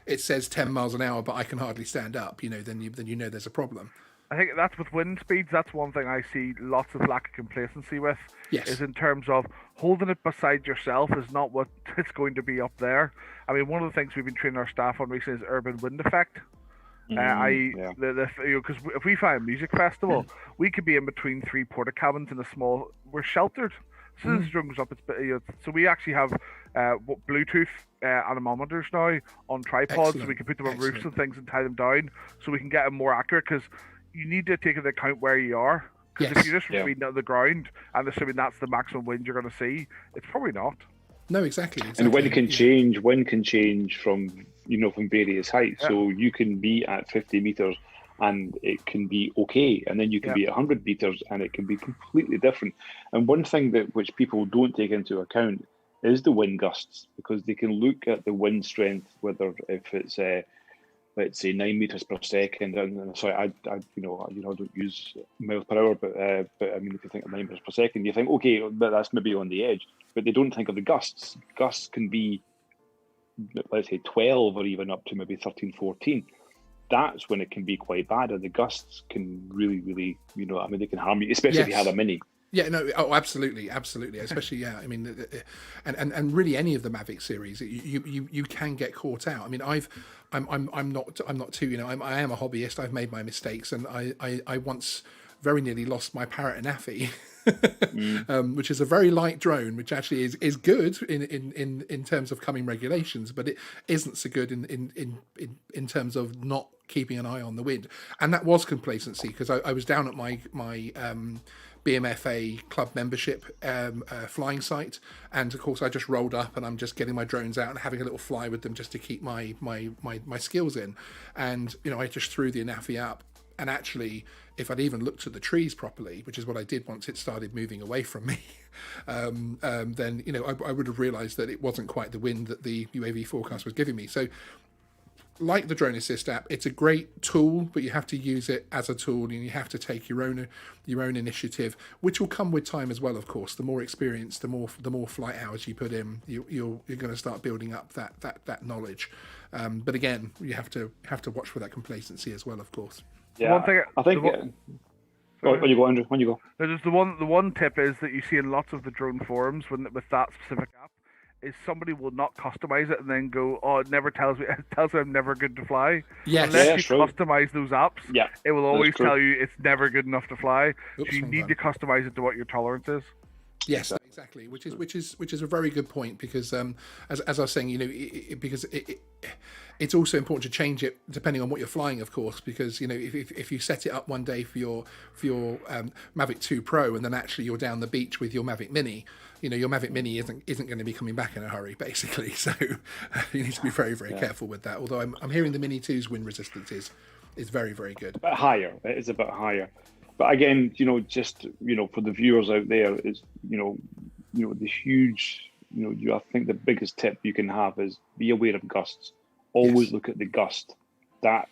it says 10 miles an hour, but I can hardly stand up. Then you know there's a problem. I think that's with wind speeds. That's one thing I see lots of lack of complacency with. Yes. Is in terms of holding it beside yourself is not what it's going to be up there. I mean, one of the things we've been training our staff on recently is urban wind effect. Because if we fly a music festival, we could be in between 3 porta cabins in a small. We're sheltered As soon as the drone goes up, so we actually have Bluetooth anemometers now on tripods, so we can put them on roofs and things and tie them down, so we can get them more accurate. Because you need to take into account where you are. Because if you're just reading out the ground and assuming that's the maximum wind you're going to see, it's probably not. No, exactly. And wind can change. Wind can change from various heights. Yeah. So you can be at 50 meters and it can be okay, and then you can be at 100 meters and it can be completely different. And one thing which people don't take into account is the wind gusts, because they can look at the wind strength, whether if it's let's say 9 meters per second, and sorry, I don't use miles per hour, but I mean, if you think of 9 meters per second, you think, okay, but that's maybe on the edge, but they don't think of the gusts. Gusts can be, let's say 12 or even up to maybe 13, 14. That's when it can be quite bad, and the gusts can really, really, they can harm you, especially if you have a Mini. Yeah, no, oh, absolutely, especially I mean, and really any of the Mavic series, you can get caught out. I mean, I'm not too, I am a hobbyist. I've made my mistakes, and I once very nearly lost my Parrot and Affy, which is a very light drone, which actually is good in terms of coming regulations, but it isn't so good in terms of not keeping an eye on the wind. And that was complacency, because I was down at my BMFA club membership flying site, and of course I just rolled up and I'm just getting my drones out and having a little fly with them just to keep my skills in, and I just threw the Anafi up, and actually if I'd even looked at the trees properly, which is what I did once it started moving away from me, then I would have realized that it wasn't quite the wind that the UAV forecast was giving me. So like the Drone Assist app, it's a great tool, but you have to use it as a tool, and you have to take your own initiative, which will come with time as well. Of course, the more experience, the more flight hours you put in, you're going to start building up that knowledge. But again, you have to watch for that complacency as well. Of course. Yeah, one thing, I think. When you go, Andrew, when you go. There's the one tip is that you see in lots of the drone forums with that specific app, is somebody will not customize it and then go, oh, it never tells me I'm never good to fly. Yes. Unless you customize those apps, it will always tell you it's never good enough to fly. Oops, so you need to customize it to what your tolerance is. Yes, exactly. Which is a very good point, because as I was saying, it's also important to change it depending on what you're flying, of course, because if you set it up one day for your Mavic 2 Pro and then actually you're down the beach with your Mavic Mini, your Mavic Mini isn't going to be coming back in a hurry, basically. So you need to be very, very careful with that. Although I'm hearing the Mini 2's wind resistance is very, very good. A bit higher. It is a bit higher. But again, just for the viewers out there, is the huge, I think the biggest tip you can have is be aware of gusts. Always look at the gust. That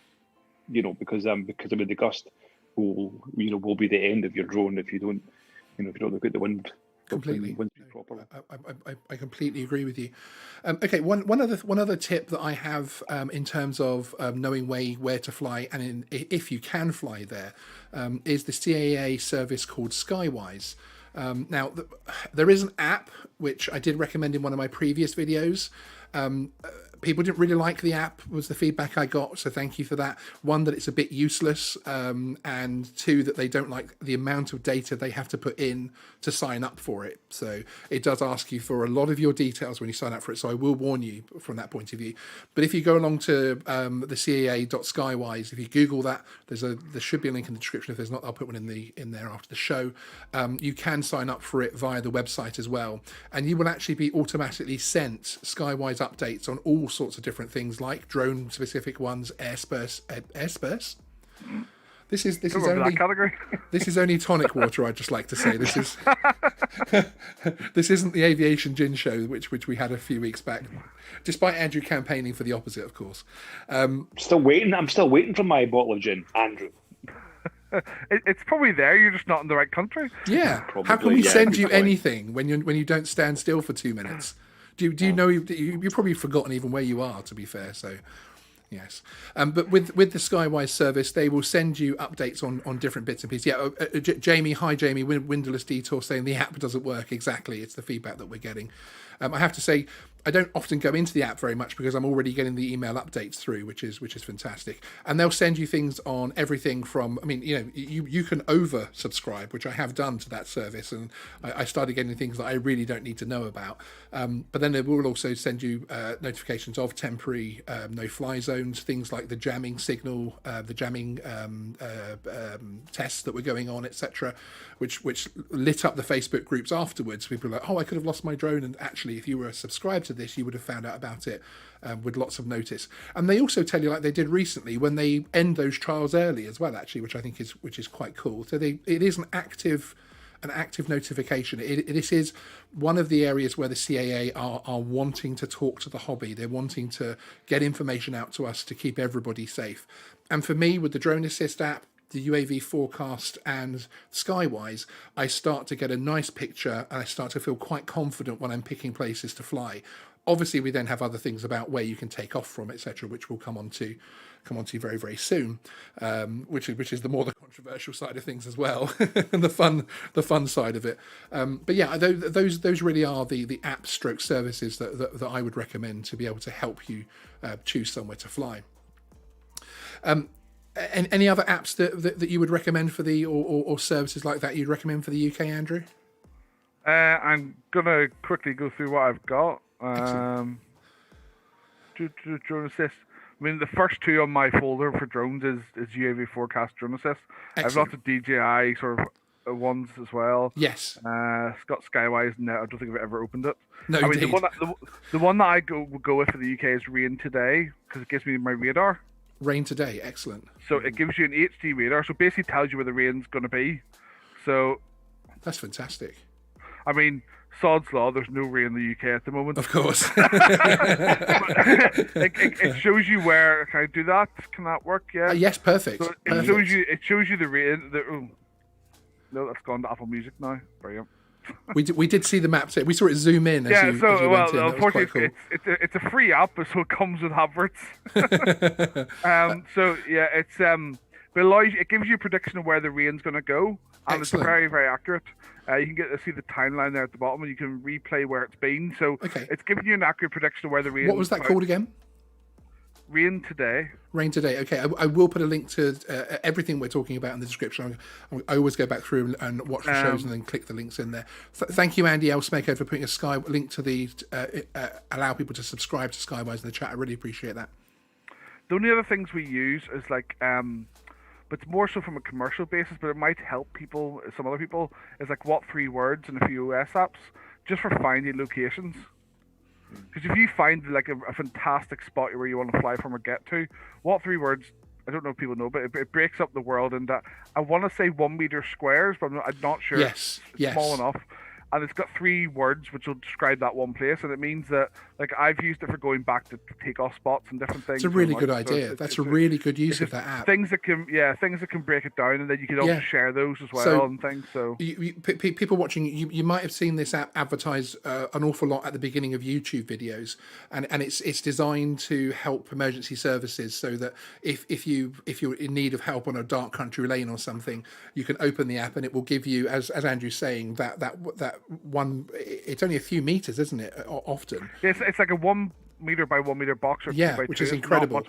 because the gust will be the end of your drone if you don't look at the wind. Completely. I completely agree with you. Okay, one other tip that I have in terms of knowing where to fly, and if you can fly there, is the CAA service called Skywise. Now, there is an app which I did recommend in one of my previous videos. People didn't really like the app, was the feedback I got, so thank you for that. One, that it's a bit useless, and two, that they don't like the amount of data they have to put in to sign up for it. So it does ask you for a lot of your details when you sign up for it, so I will warn you from that point of view. But if you go along to the CAA.skywise, if you Google that, there should be a link in the description. If there's not, I'll put one in there after the show. You can sign up for it via the website as well, and you will actually be automatically sent Skywise updates on all sorts of different things, like drone specific ones, airspace. This is only category. This is only tonic water. I'd just like to say this is this isn't the aviation gin show which we had a few weeks back, despite Andrew campaigning for the opposite, of course. I'm still waiting for my bottle of gin, Andrew. It's probably there. You're just not in the right country. Yeah. Probably, how can we send you anything when you don't stand still for 2 minutes? Do you know you've probably forgotten even where you are, to be fair? So, yes. But with the Skywise service, they will send you updates on different bits and pieces. Yeah, Jamie, hi Jamie, Windowless Detour saying the app doesn't work. Exactly, it's the feedback that we're getting. I have to say, I don't often go into the app very much because I'm already getting the email updates through, which is fantastic. And they'll send you things on everything from, I mean, you can over subscribe, which I have done to that service, and I started getting things that I really don't need to know about. But then they will also send you notifications of temporary no-fly zones, things like the jamming signal, the jamming tests that were going on, etc., which lit up the Facebook groups afterwards. People were like, oh, I could have lost my drone, and actually, if you were subscribed to this, you would have found out about it with lots of notice. And they also tell you, like they did recently, when they end those trials early as well, actually, which I think is quite cool. So it is an active notification. This is one of the areas where the CAA are wanting to talk to the hobby. They're wanting to get information out to us to keep everybody safe. And for me, with the Drone Assist app, the UAV forecast and Skywise, I start to get a nice picture and I start to feel quite confident when I'm picking places to fly. Obviously, we then have other things about where you can take off from, etc., which we'll come on to very, very soon, which is the more the controversial side of things as well, and the fun side of it. But yeah, those really are the app stroke services that I would recommend to be able to help you choose somewhere to fly. And any other apps that you would recommend for or services like that you'd recommend for the UK, Andrew? I'm gonna quickly go through what I've got. Drone Assist. I mean, the first two on my folder for drones is UAV Forecast, Drone Assist. Excellent. I've lots of DJI sort of ones as well. Yes. It's got Skywise in there. I don't think I've ever opened it. No, I mean, indeed. the one that I would go with for the UK is Rain Today, because it gives me my radar. Rain Today, excellent. So it gives you an HD radar, so basically tells you where the rain's going to be. So that's fantastic. I mean, sod's law, there's no rain in the UK at the moment. Of course. it shows you where. Can I do that? Can that work? Yeah. Yes, perfect. So perfect. It shows you the rain. No, that's gone to Apple Music now. Brilliant. We did see the map. We saw it zoom in. As you went in. Unfortunately, cool. it's a free app, so it comes with adverts. So yeah, it's it allows you, it gives you a prediction of where the rain's going to go, and Excellent. It's very, very accurate. You can get to see the timeline there at the bottom, and you can replay where it's been. So it's giving you an accurate prediction of where the rain. What was that called again? Rain Today. Rain Today. Okay, I will put a link to everything we're talking about in the description. I always go back through and watch the shows and then click the links in there. Thank you, Andy L. Smeghead, for putting a link to the allow people to subscribe to Skywise in the chat. I really appreciate that. The only other things we use is like, but it's more so from a commercial basis, but it might help people, some other people, is like what 3 words in a few OS apps, just for finding locations. Because if you find like a fantastic spot where you want to fly from or get to, what 3 words, I don't know if people know, but it breaks up the world into, I want to say 1 meter squares, but I'm not sure. Yes, it's small enough. And it's got 3 words which will describe that one place, and it means that like I've used it for going back to take off spots and different things. It's a really good idea. So that's a really good use of that app. Things that can break it down, and then you can also share those as well and things. So people watching, you might have seen this app advertised an awful lot at the beginning of YouTube videos, and it's designed to help emergency services, so that if you're in need of help on a dark country lane or something, you can open the app and it will give you, as Andrew's saying, that one. It's only a few meters, isn't it? Often. Yes, it's like a 1 meter by 1 meter box, or 2 by 2. Which is incredible.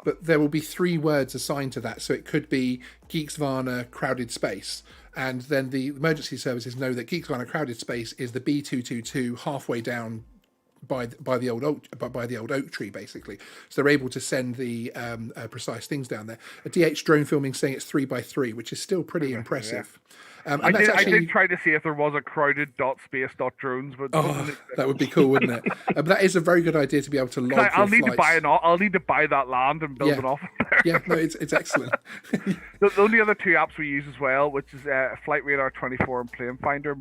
But there will be 3 words assigned to that, so it could be Geeksvana crowded space, and then the emergency services know that Geeksvana crowded space is the B222 halfway down by the old oak tree, basically. So they're able to send the precise things down there. A DH drone filming saying it's 3 by 3, which is still pretty impressive. I did try to see if there was a crowded .space.drones, but that would be cool, wouldn't it? But that is a very good idea to be able to log. I'll need to buy that land and build an office there. Yeah, no, it's excellent. The only other 2 apps we use as well, which is Flight Radar 24 and Plane Finder.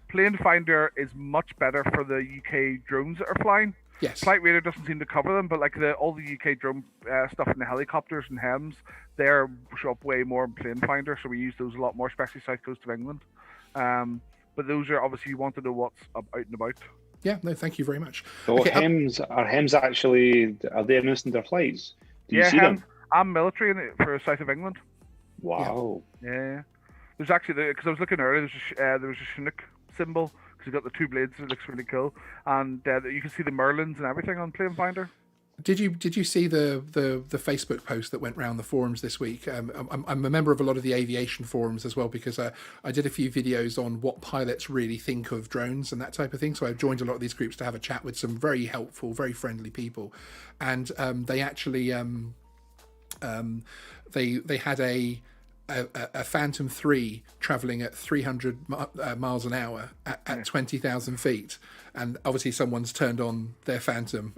Plane Finder is much better for the UK drones that are flying. Yes. Flight Radar doesn't seem to cover them, but like all the UK drone stuff in the helicopters and HEMS, they're show up way more in Plane Finder, so we use those a lot more, especially south coast of England. But those are obviously, you want to know what's out and about. Yeah, no, thank you very much. So HEMS actually, are they announcing their flights? Do you see them? I'm military for south of England. Wow. Yeah. There's actually, because I was looking earlier, there was a Chinook symbol, He's got the two blades. It looks really cool, and you can see the Merlins and everything on Plane Finder. Did you see the Facebook post that went round the forums this week? I'm a member of a lot of the aviation forums as well, because I did a few videos on what pilots really think of drones and that type of thing. So I joined a lot of these groups to have a chat with some very helpful, very friendly people, and they actually they had a Phantom 3 traveling at 300 miles an hour at 20,000 feet, and obviously someone's turned on their Phantom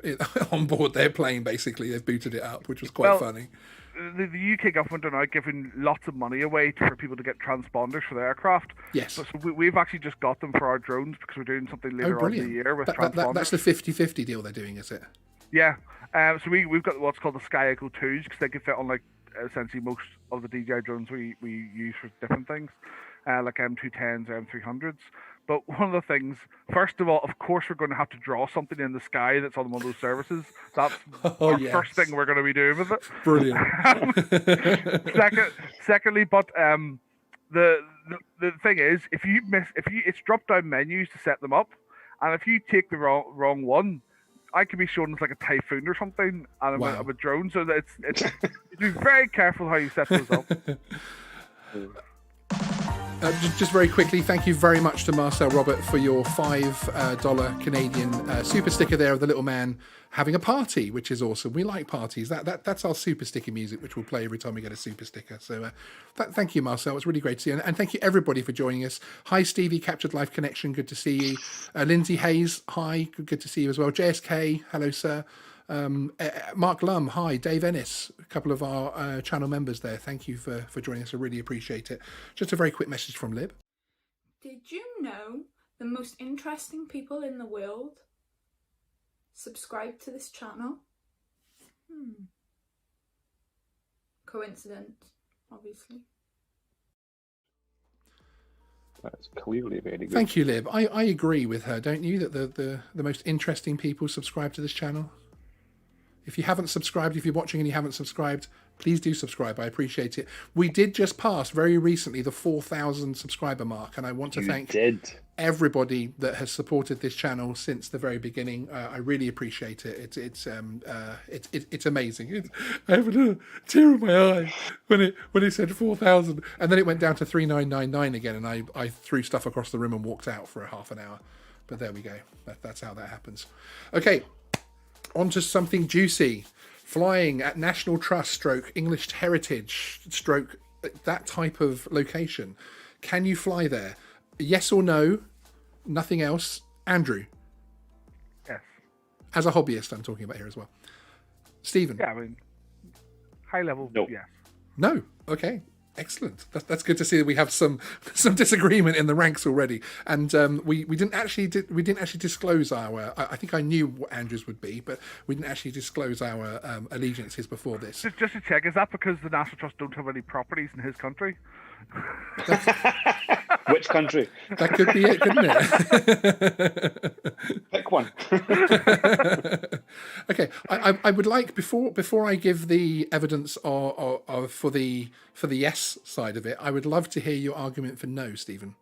on board their plane. Basically, they've booted it up, which was quite funny. The UK government are now giving lots of money away for people to get transponders for their aircraft. Yes. So we've actually just got them for our drones because we're doing something later on in the year with transponders. That's the 50-50 deal they're doing, is it? Yeah. So we've got what's called the Sky Echo 2s, because they can fit on like essentially most of the DJI drones we use for different things, like M210s, M300s. But one of the things, first of all, of course, we're going to have to draw something in the sky that's on one of those services. That's first thing we're going to be doing with it. Brilliant. Secondly, but the thing is, it's drop down menus to set them up, and if you take the wrong one, I could be shown as like a typhoon or something, and I'm a drone. So it's be very careful how you set those up. Just very quickly, thank you very much to Marcel Robert for your $5 Canadian super sticker there of the little man having a party, which is awesome. We like parties. That's our super sticker music, which we'll play every time we get a super sticker. So thank you, Marcel. It's really great to see you. And thank you, everybody, for joining us. Hi, Stevie, Captured Live Connection. Good to see you. Lindsay Hayes, hi. Good to see you as well. JSK, hello, sir. Mark Lum, hi. Dave Ennis, a couple of our channel members there. Thank you for joining us. I really appreciate it. Just a very quick message from Lib. Did you know the most interesting people in the world subscribe to this channel? Coincidence, obviously. That's clearly very good. Thank you, Lib. I agree with her, don't you, that the most interesting people subscribe to this channel? If you haven't subscribed, if you're watching and you haven't subscribed, please do subscribe. I appreciate it. We did just pass very recently the 4,000 subscriber mark, and I want to thank everybody that has supported this channel since the very beginning. I really appreciate it. It's amazing. I have a tear in my eye when it said 4,000, and then it went down to 3,999 again, and I threw stuff across the room and walked out for a half an hour. But there we go. That's how that happens. Okay. On to something juicy. Flying at National Trust stroke English Heritage stroke that type of location. Can you fly there? Yes or no? Nothing else. Andrew? Yes. As a hobbyist, I'm talking about here as well. Stephen? Yeah, I mean, high level, no. Yes. No? Okay. Excellent. That's good to see that we have some disagreement in the ranks already, and we didn't actually disclose our. I think I knew what Andrew's would be, but we didn't actually disclose our allegiances before this. Just to check, is that because the National Trust don't have any properties in his country? Which country? That could be it, couldn't it? Pick one. Okay, I would like before I give the evidence for the yes side of it, I would love to hear your argument for no, Stephen.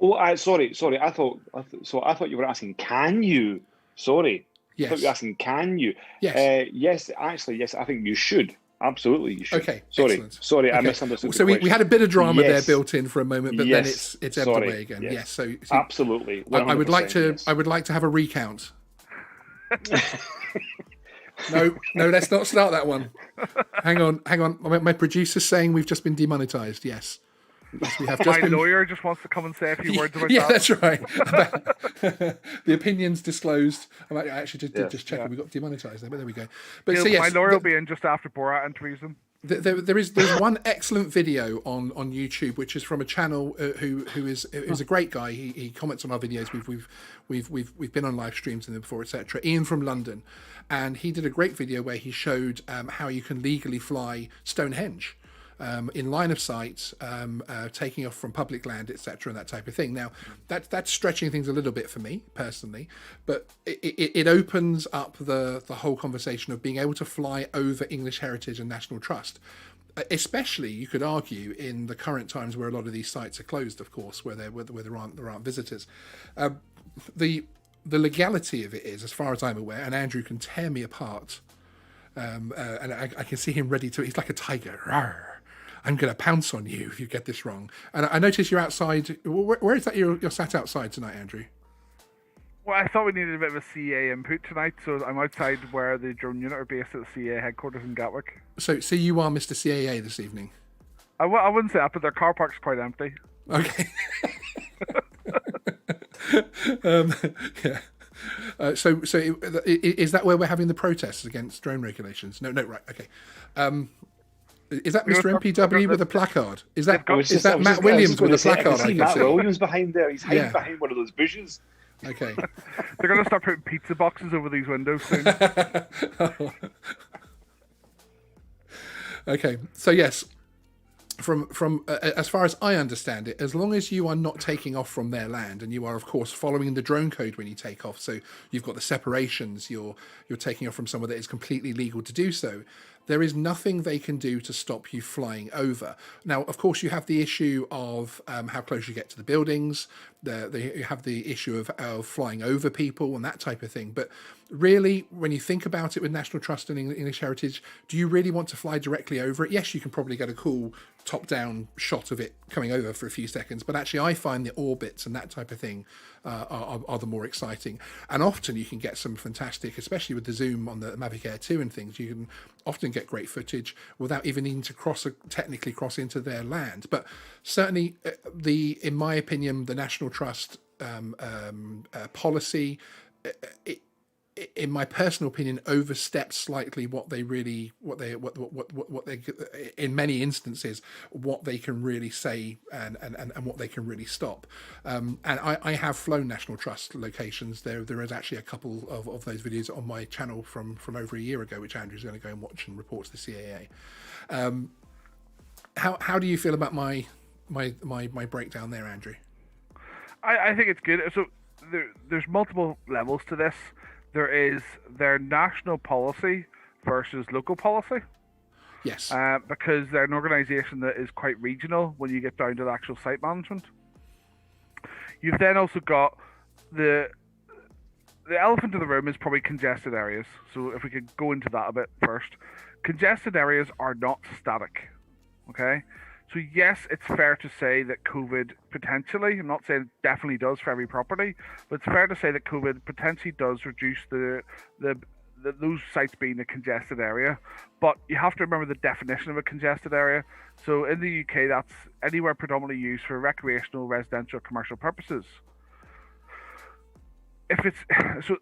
Oh, sorry. I thought you were asking, can you? Sorry. Yes. I thought you were asking, can you? Yes. Yes. Actually, yes. I think you should. Absolutely, you should. Okay. Sorry. Excellent. Sorry, okay. I misunderstood. So we had a bit of drama there built in for a moment, but then it's ebbed away again. Yes. So absolutely. I would like to have a recount. No, let's not start that one. Hang on. My producer's saying we've just been demonetized. Yes, we have. My lawyer just wants to come and say a few words about that. Yeah, that's right. The opinions disclosed. I actually just checked. We got demonetized there, but there we go. But so yes, my lawyer will be in just after Borat enters them. There's one excellent video on YouTube, which is from a channel who's a great guy. He comments on our videos. We've been on live streams with him before, etc. Ian from London, and he did a great video where he showed how you can legally fly Stonehenge in line of sight, taking off from public land, etc., and that type of thing. Now, that's stretching things a little bit for me personally, but it opens up the whole conversation of being able to fly over English Heritage and National Trust. especially you could argue in the current times where a lot of these sites are closed, of course, where there aren't visitors. The legality of it is, as far as I'm aware, and Andrew can tear me apart, and I can see him ready to. He's like a tiger. Rawr. I'm going to pounce on you if you get this wrong. And I notice you're outside. Where is that? You're sat outside tonight, Andrew. Well, I thought we needed a bit of a CA input tonight, so I'm outside where the drone unit are based at the CA headquarters in Gatwick. So you are Mr. CAA this evening? I wouldn't say that, but their car park's quite empty. Okay. Yeah. So is that where we're having the protests against drone regulations? No, right, okay. Is that Mr. MPW with a placard? Is that Matt Williams with a placard? I can see Matt Williams behind there. He's hiding behind one of those bushes. Okay. They're going to start putting pizza boxes over these windows soon. Okay. So yes, from as far as I understand it, as long as you are not taking off from their land, and you are of course following the drone code when you take off, so you've got the separations, you're taking off from somewhere that is completely legal to do so, there is nothing they can do to stop you flying over. Now, of course, you have the issue of how close you get to the buildings. You have the issue of flying over people and that type of thing. But really, when you think about it with National Trust and English Heritage, do you really want to fly directly over it? Yes, you can probably get a cool top-down shot of it coming over for a few seconds, but actually I find the orbits and that type of thing are the more exciting. And often you can get some fantastic, especially with the zoom on the Mavic Air 2 and things, you can often get great footage without even needing to technically cross into their land. But certainly, in my opinion, the National Trust policy, in my personal opinion, oversteps slightly what they in many instances what they can really say and what they can really stop. And I have flown National Trust locations. There is actually a couple of those videos on my channel from over a year ago, which Andrew's going to go and watch and report to the CAA. How do you feel about my breakdown there, Andrew? I think it's good. So there's multiple levels to this. There is their national policy versus local policy. Yes. Because they're an organisation that is quite regional when you get down to the actual site management. You've then also got the elephant in the room is probably congested areas. So if we could go into that a bit first. Congested areas are not static. Okay? So yes, it's fair to say that COVID potentially, I'm not saying it definitely does for every property, but it's fair to say that COVID potentially does reduce those sites being a congested area. But you have to remember the definition of a congested area. So in the UK, that's anywhere predominantly used for recreational, residential, commercial purposes. If it's so,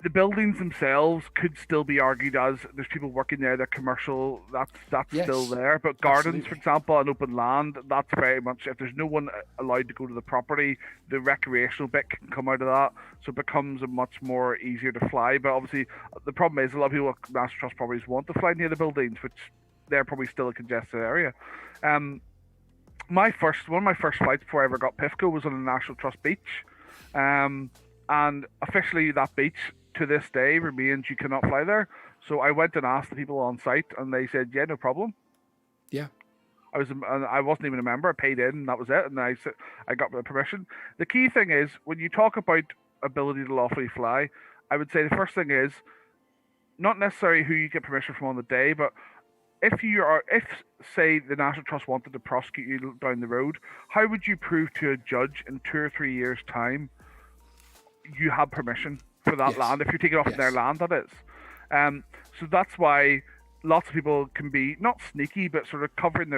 the buildings themselves could still be argued as there's people working there. They're commercial. That's yes, still there. But gardens, absolutely, for example, and open land, that's very much. If there's no one allowed to go to the property, the recreational bit can come out of that. So it becomes a much more easier to fly. But obviously, the problem is a lot of people at National Trust properties want to fly near the buildings, which they're probably still a congested area. One of my first flights before I ever got PIFCO was on a National Trust beach. And officially that beach to this day remains you cannot fly there. So I went and asked the people on site and they said, yeah, no problem. Yeah. I wasn't even a member. I paid in and that was it. And I got the permission. The key thing is when you talk about ability to lawfully fly, I would say the first thing is not necessarily who you get permission from on the day, but if say the National Trust wanted to prosecute you down the road, how would you prove to a judge in 2 or 3 years' time you have permission for that land, if you're taking off their land, that is. So that's why lots of people can be not sneaky, but sort of covering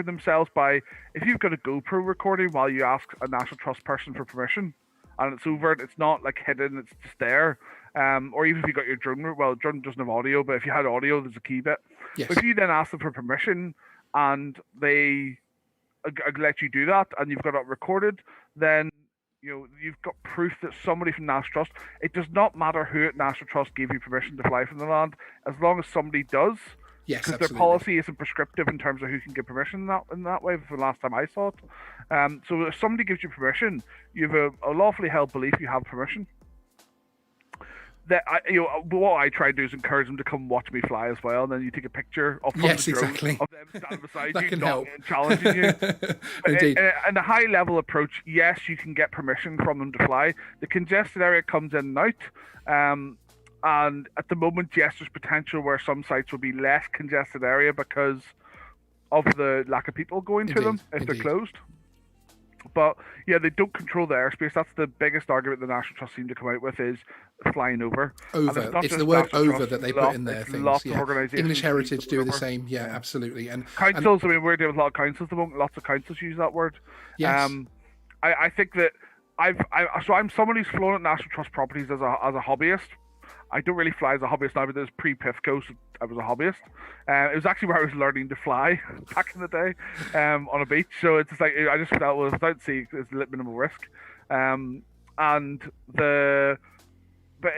themselves by, if you've got a GoPro recording while you ask a National Trust person for permission, and it's over, it's not like hidden, it's just there. Or even if you got your drone, well, drone doesn't have audio, but if you had audio, there's a key bit. Yes. But if you then ask them for permission and they let you do that, and you've got it recorded, then you've got proof that somebody from National Trust. It does not matter who at National Trust gave you permission to fly from the land, as long as somebody does. Yes, because their policy isn't prescriptive in terms of who can get permission in that way. For the last time I saw it, so if somebody gives you permission, you have a lawfully held belief you have permission. what I try to do is encourage them to come watch me fly as well, and then you take a picture of the drone exactly. of them standing beside That you, can not help. challenging you. Indeed. And a high level approach, yes, you can get permission from them to fly. The congested area comes in and out. And at the moment, yes, there's potential where some sites will be less congested area because of the lack of people going to them if they're closed. But yeah, they don't control the airspace. That's the biggest argument the National Trust seem to come out with is flying over. Over. It's the word over that they put in there. Lots of organisations. English Heritage do the same. Yeah, absolutely. And councils. I mean, we're dealing with a lot of councils at the moment. Lots of councils use that word. Yes. I think that I'm someone who's flown at National Trust properties as a hobbyist. I don't really fly as a hobbyist now, but this pre-PIFCO, so I was a hobbyist. It was actually where I was learning to fly back in the day on a beach. So it's just like, I just felt, well, without sea, it's a little minimal risk. But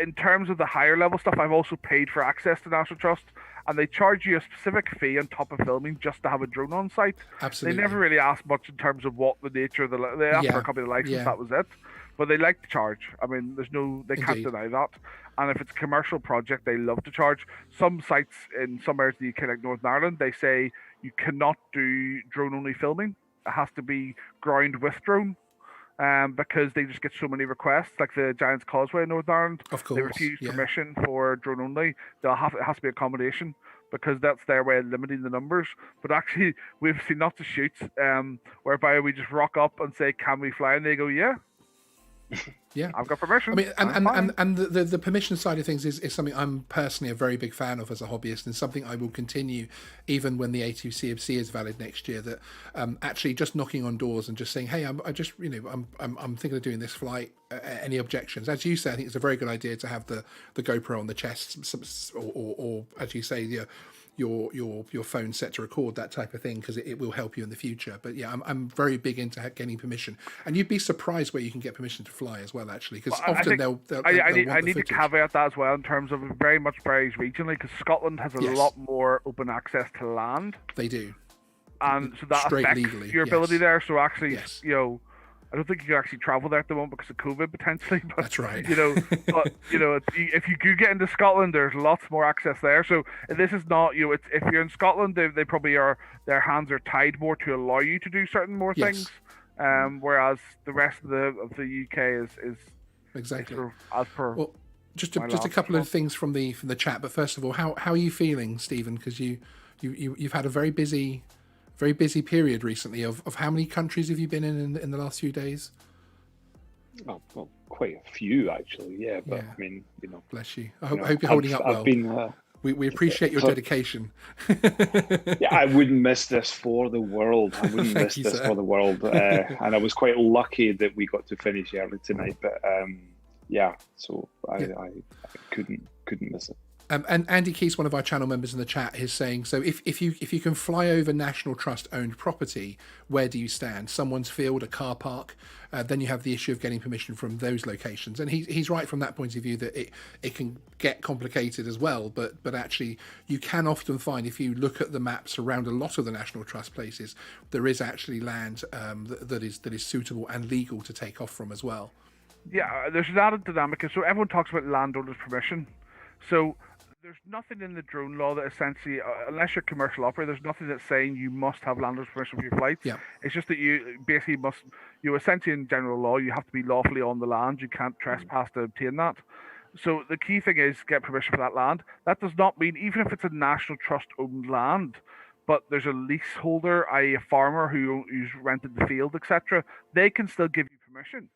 in terms of the higher level stuff, I've also paid for access to National Trust, and they charge you a specific fee on top of filming just to have a drone on site. Absolutely. They never really asked much in terms of what the nature of they asked for a copy of the license, that was it. But they like to charge. I mean, they can't deny that. And if it's a commercial project, they love to charge. Some sites in some areas of the UK, like Northern Ireland, they say you cannot do drone-only filming. It has to be ground with drone. Because they just get so many requests, like the Giant's Causeway in Northern Ireland. Of course, they refuse permission for drone only. It has to be accommodation because that's their way of limiting the numbers. But actually, we've seen lots of shoots whereby we just rock up and say, "Can we fly?" and they go, "Yeah." Yeah, I've got permission. I mean, and the permission side of things is something I'm personally a very big fan of as a hobbyist, and something I will continue even when the A2CFC is valid next year. That actually just knocking on doors and just saying, "Hey, I'm thinking of doing this flight. Any objections?" As you say, I think it's a very good idea to have the GoPro on the chest, or as you say, your phone set to record, that type of thing, because it will help you in the future. But yeah, I'm very big into getting permission, and you'd be surprised where you can get permission to fly as well, actually, because often they'll I need to caveat that as well in terms of it very much varies regionally, because Scotland has a lot more open access to land. They do, and so that affects legally, your ability there. So actually, I don't think you can actually travel there at the moment because of COVID potentially. But, that's right. If you do get into Scotland, there's lots more access there. So this is not if you're in Scotland, they probably are. Their hands are tied more to allow you to do certain more things. Whereas the rest of the UK is exactly as per. Well, just a couple of things from the chat. But first of all, how are you feeling, Stephen? Because you've had a very busy period recently. Of how many countries have you been in the last few days? Oh, well, quite a few actually. Yeah, but I mean, bless you. I hope you're holding up well. I've been. We appreciate your dedication. Yeah, I wouldn't miss this for the world. I wouldn't miss this for the world. And I was quite lucky that we got to finish early tonight. But so I couldn't miss it. And Andy Keys, one of our channel members in the chat, is saying, so if you can fly over National Trust owned property, where do you stand? Someone's field, a car park, then you have the issue of getting permission from those locations. And he's right from that point of view that it can get complicated as well. But actually, you can often find, if you look at the maps around a lot of the National Trust places, there is actually land that is suitable and legal to take off from as well. Yeah, there's an added dynamic. So everyone talks about landowner's permission. So there's nothing in the drone law that essentially, unless you're a commercial operator, there's nothing that's saying you must have landowner's permission for your flights. Yeah. It's just that you basically must, essentially in general law, you have to be lawfully on the land. You can't trespass to obtain that. So the key thing is get permission for that land. That does not mean, even if it's a National Trust owned land, but there's a leaseholder, i.e. a farmer who's rented the field, etc., they can still give you permission.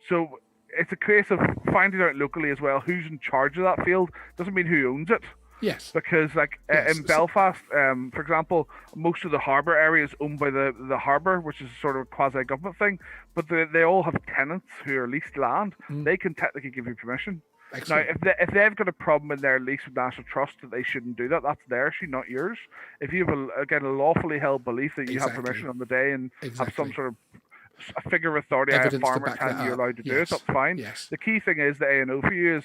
So it's a case of finding out locally as well who's in charge of that field. Doesn't mean who owns it. Yes. Because in Belfast, for example, most of the harbour area is owned by the harbour, which is sort of a quasi-government thing. But they all have tenants who are leased land. They can technically give you permission. Excellent. Now, if they've got a problem in their lease with National Trust that they shouldn't do that, that's their issue, not yours. If you have a lawfully held belief that you have permission on the day and have some sort of a figure of authority, a farmer telling you allowed to do it, that's fine. Yes. The key thing is the A&O for you is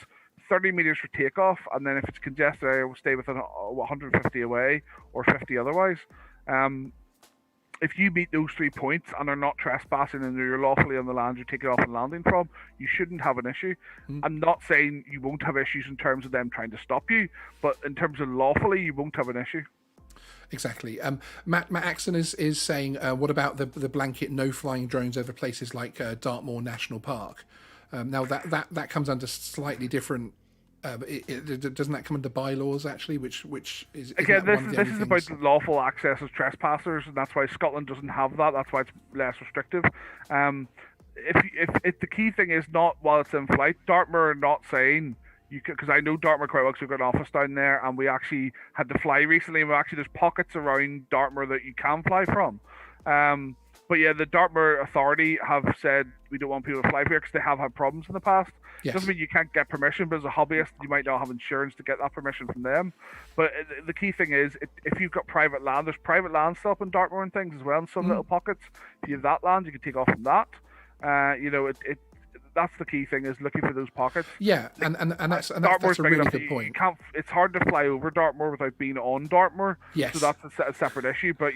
30 meters for takeoff, and then if it's congested area, we'll stay within 150 away or 50 otherwise. if you meet those 3 points and are not trespassing and you're lawfully on the land you're taking off and landing from, you shouldn't have an issue. I'm not saying you won't have issues in terms of them trying to stop you, but in terms of lawfully, you won't have an issue. Exactly. Matt Axon is saying, what about the blanket no flying drones over places like Dartmoor National Park? Now that comes under slightly different. Doesn't that come under bylaws actually? Which is again, this is about lawful access as trespassers, and that's why Scotland doesn't have that. That's why it's less restrictive. If the key thing is not while it's in flight, Dartmoor are not saying you could, because I know Dartmoor quite well, because we've got an office down there, and we actually had to fly recently. And there's pockets around Dartmoor that you can fly from. But yeah, the Dartmoor Authority have said we don't want people to fly here because they have had problems in the past. Yes. Doesn't mean you can't get permission, but as a hobbyist, you might not have insurance to get that permission from them. But the key thing is, if you've got private land, there's private land still up in Dartmoor and things as well in some little pockets. If you have that land, you can take off from that. That's the key thing, is looking for those pockets. Yeah, and that's a really good point. It's hard to fly over Dartmoor without being on Dartmoor. Yes. So that's a separate issue. But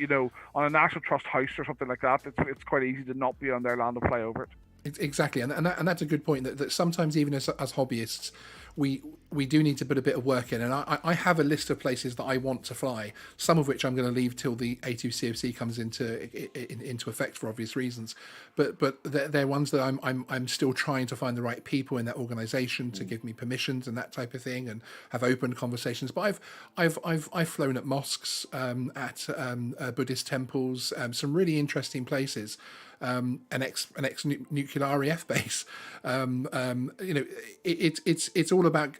on a National Trust house or something like that, it's quite easy to not be on their land and fly over it. Exactly, and that's a good point. That sometimes even as hobbyists, we do need to put a bit of work in, and I have a list of places that I want to fly. Some of which I'm going to leave till the A2CFC comes into effect for obvious reasons, but they're ones that I'm still trying to find the right people in that organisation to give me permissions and that type of thing, and have open conversations. But I've flown at mosques, at Buddhist temples, some really interesting places. An ex nuclear RAF base. It's all about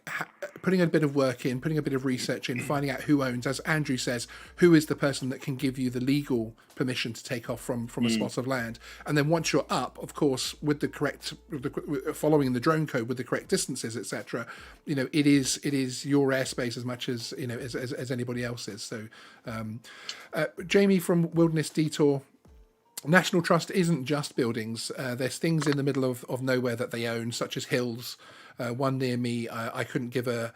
putting a bit of work in, putting a bit of research in, finding out who owns, as Andrew says, who is the person that can give you the legal permission to take off from a spot of land. And then once you're up, of course, with the correct, following the drone code with the correct distances, etc., it is your airspace as much as as anybody else's. So, Jamie from Wilderness Detour. National Trust isn't just buildings. There's things in the middle of nowhere that they own, such as hills. One near me, I couldn't give a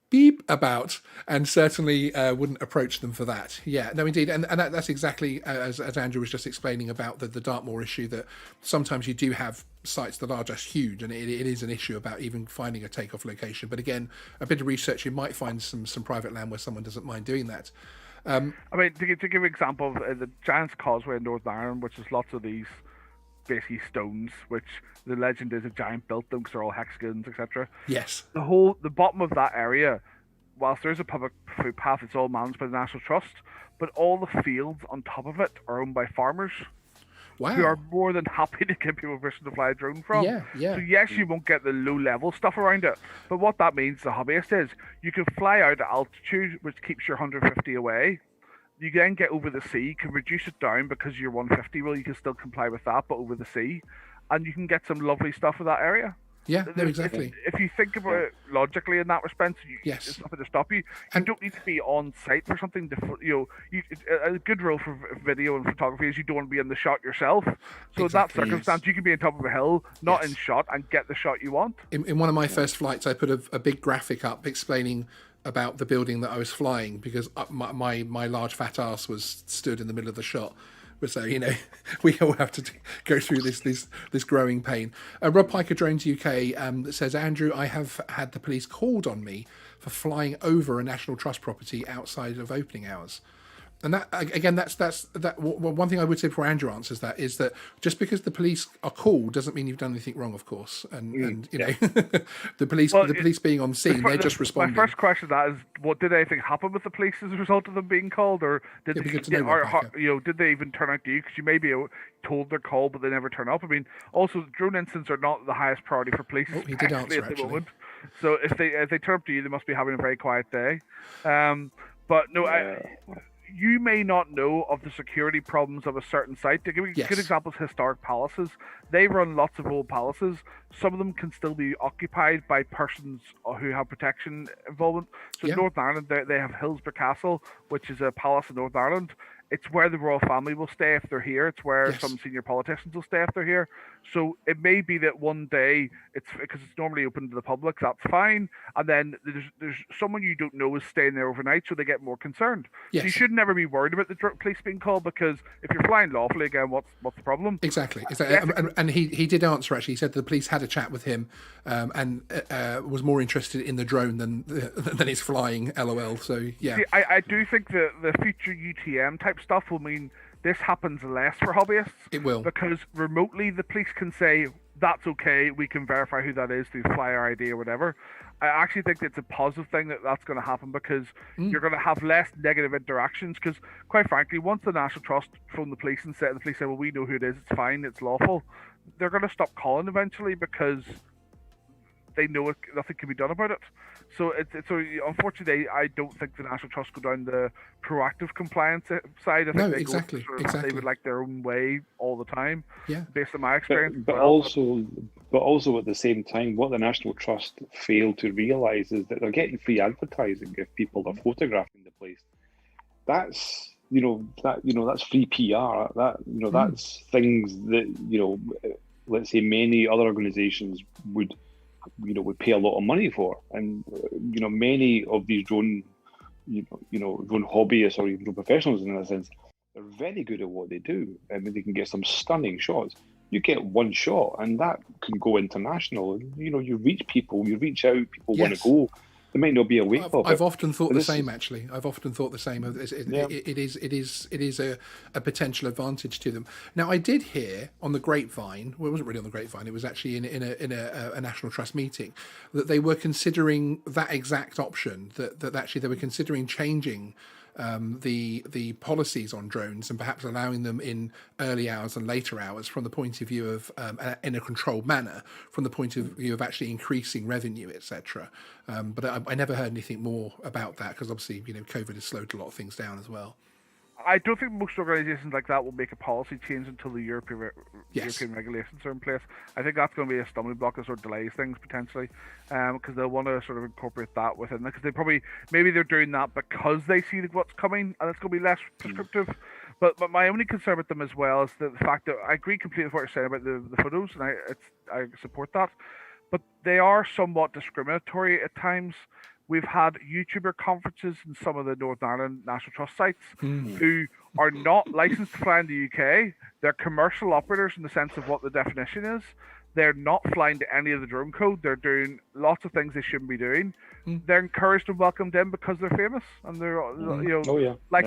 beep about, and certainly wouldn't approach them for that. Yeah, no, indeed, and that's exactly as Andrew was just explaining about the Dartmoor issue. That sometimes you do have sites that are just huge, and it is an issue about even finding a takeoff location. But again, a bit of research, you might find some private land where someone doesn't mind doing that. I mean, to give an example of the Giant's Causeway in Northern Ireland, which is lots of these basically stones, which the legend is a giant built them because they're all hexagons, etc. Yes. The bottom of that area, whilst there is a public footpath, it's all managed by the National Trust, but all the fields on top of it are owned by farmers. Wow. Who are more than happy to give people permission to fly a drone from. Yeah. So yes, you won't get the low-level stuff around it, but what that means, the hobbyist, is you can fly out at altitude, which keeps your 150 away. You then get over the sea, you can reduce it down because you're 150. Well, you can still comply with that, but over the sea, and you can get some lovely stuff in that area. Yeah, no, exactly. If you think about it logically in that respect, yes, there's nothing to stop you. You don't need to be on site for something. A good rule for video and photography is you don't want to be in the shot yourself. So in that circumstance, you can be on top of a hill, not in shot, and get the shot you want. In one of my first flights, I put a big graphic up explaining about the building that I was flying, because my large fat ass was stood in the middle of the shot. So we all have to go through this growing pain. Rob Piker Drones UK says, Andrew, I have had the police called on me for flying over a National Trust property outside of opening hours. And that, again, that's one thing I would say before Andrew answers that is that just because the police are called doesn't mean you've done anything wrong, of course. And the police being on scene, they're just responding. My first question to that is, what did anything happen with the police as a result of them being called, or did did they even turn out to you? Because you may be told they're called, but they never turn up. I mean, also drone incidents are not the highest priority for police. Oh, he did answer at the moment. So if they turn up to you, they must be having a very quiet day. But no, you may not know of the security problems of a certain site. To give you good examples, historic palaces. They run lots of old palaces. Some of them can still be occupied by persons who have protection involvement. So in Northern Ireland, they have Hillsborough Castle, which is a palace in Northern Ireland. It's where the royal family will stay if they're here. It's where Yes. some senior politicians will stay if they're here. So it may be that one day it's because it's normally open to the public. That's fine. And then there's someone you don't know is staying there overnight, so they get more concerned. So you Yes. should never be worried about the police being called, because if you're flying lawfully, again, what's the problem? Exactly. Yes. And he did answer, actually. He said the police had a chat with him and was more interested in the drone than his flying, LOL. So, yeah. See, I do think that the future UTM type stuff will mean this happens less for hobbyists. It will. Because remotely the police can say, that's okay, we can verify who that is through flyer ID or whatever. I actually think it's a positive thing that that's going to happen, because you're going to have less negative interactions. Because quite frankly, once the National Trust phone the police and the police say, well, we know who it is, it's fine, it's lawful, they're going to stop calling eventually, because they know nothing can be done about it. So so unfortunately, I don't think the National Trust go down the proactive compliance side. I think they exactly, go exactly. They would like their own way all the time. Yeah. Based on my experience. But also at the same time, what the National Trust fail to realise is that they're getting free advertising if people are photographing the place. That's that's free PR. That's things that let's say many other organisations would pay a lot of money for, and many of these drone hobbyists or even drone professionals in a sense, they're very good at what they do. I mean, they can get some stunning shots. You get one shot, and that can go international. You reach people, you reach out, people want to go. They might not be aware of it. I've often thought the same, actually. I've often thought the same. It is a potential advantage to them. Now, I did hear on the grapevine, well, it wasn't really on the grapevine, it was actually in a National Trust meeting, that they were considering that exact option, that actually they were considering changing the policies on drones and perhaps allowing them in early hours and later hours from the point of view of in a controlled manner, from the point of view of actually increasing revenue, etc. But I never heard anything more about that, because obviously COVID has slowed a lot of things down as well. I don't think most organisations like that will make a policy change until the European regulations are in place. I think that's going to be a stumbling block that sort of delays things potentially, because they'll want to sort of incorporate that within. Because maybe they're doing that because they see what's coming and it's going to be less prescriptive. But my only concern with them as well is the fact that I agree completely with what you're saying about the photos, and I support that. But they are somewhat discriminatory at times. We've had YouTuber conferences in some of the Northern Ireland National Trust sites who are not licensed to fly in the UK. They're commercial operators in the sense of what the definition is. They're not flying to any of the drone code. They're doing lots of things they shouldn't be doing. They're encouraged and welcomed in because they're famous, and they're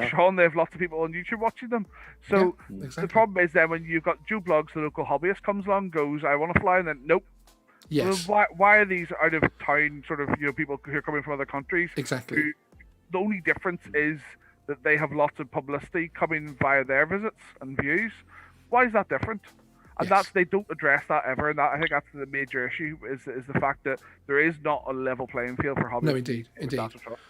Sean. They have lots of people on YouTube watching them. So exactly. The problem is then when you've got Joe Blogs, the local hobbyist, comes along, goes, "I want to fly," and then nope. Yes. Well, why are these out of town sort of people who are coming from other countries? Exactly. The only difference is that they have lots of publicity coming via their visits and views. Why is that different? And they don't address that ever, and I think that's the major issue is the fact that there is not a level playing field for hobbyists. No, indeed.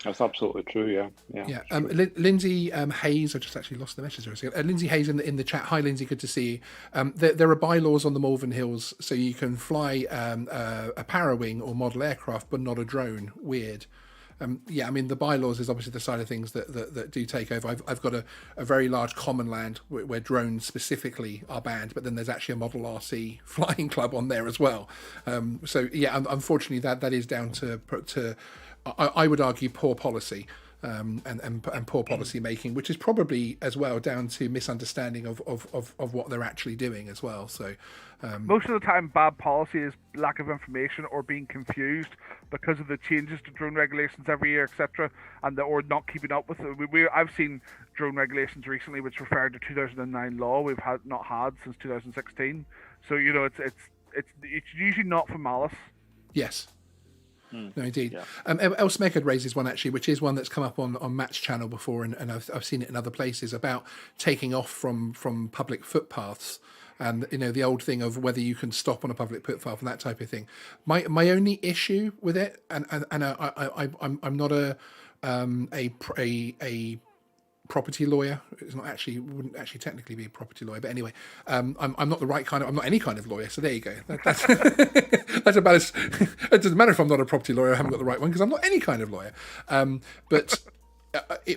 That's absolutely true. Yeah. Lindsay Hayes, I just actually lost the message. Lindsay Hayes in the chat. Hi, Lindsay. Good to see you. There are bylaws on the Malvern Hills, so you can fly a Parawing or model aircraft, but not a drone. Weird. The bylaws is obviously the side of things that do take over. I've got a very large common land where drones specifically are banned, but then there's actually a Model RC flying club on there as well. Unfortunately, that is down to I would argue poor policy. And poor policy making, which is probably as well down to misunderstanding of what they're actually doing as well. So most of the time, bad policy is lack of information or being confused because of the changes to drone regulations every year, etc., or not keeping up with it. I've seen drone regulations recently which referred to 2009 law. We've not had since 2016. So it's usually not for malice. Yes. No, indeed. Yeah. Smeghead raises one actually, which is one that's come up on Matt's channel before, and I've seen it in other places, about taking off from public footpaths, and the old thing of whether you can stop on a public footpath and that type of thing. My only issue with it, and I'm not a property lawyer. It's not actually, wouldn't actually technically be a property lawyer, but anyway, I'm not the right kind of, I'm not any kind of lawyer, so there you go. That's that's about as, it doesn't matter if I'm not a property lawyer, I haven't got the right one, because I'm not any kind of lawyer. But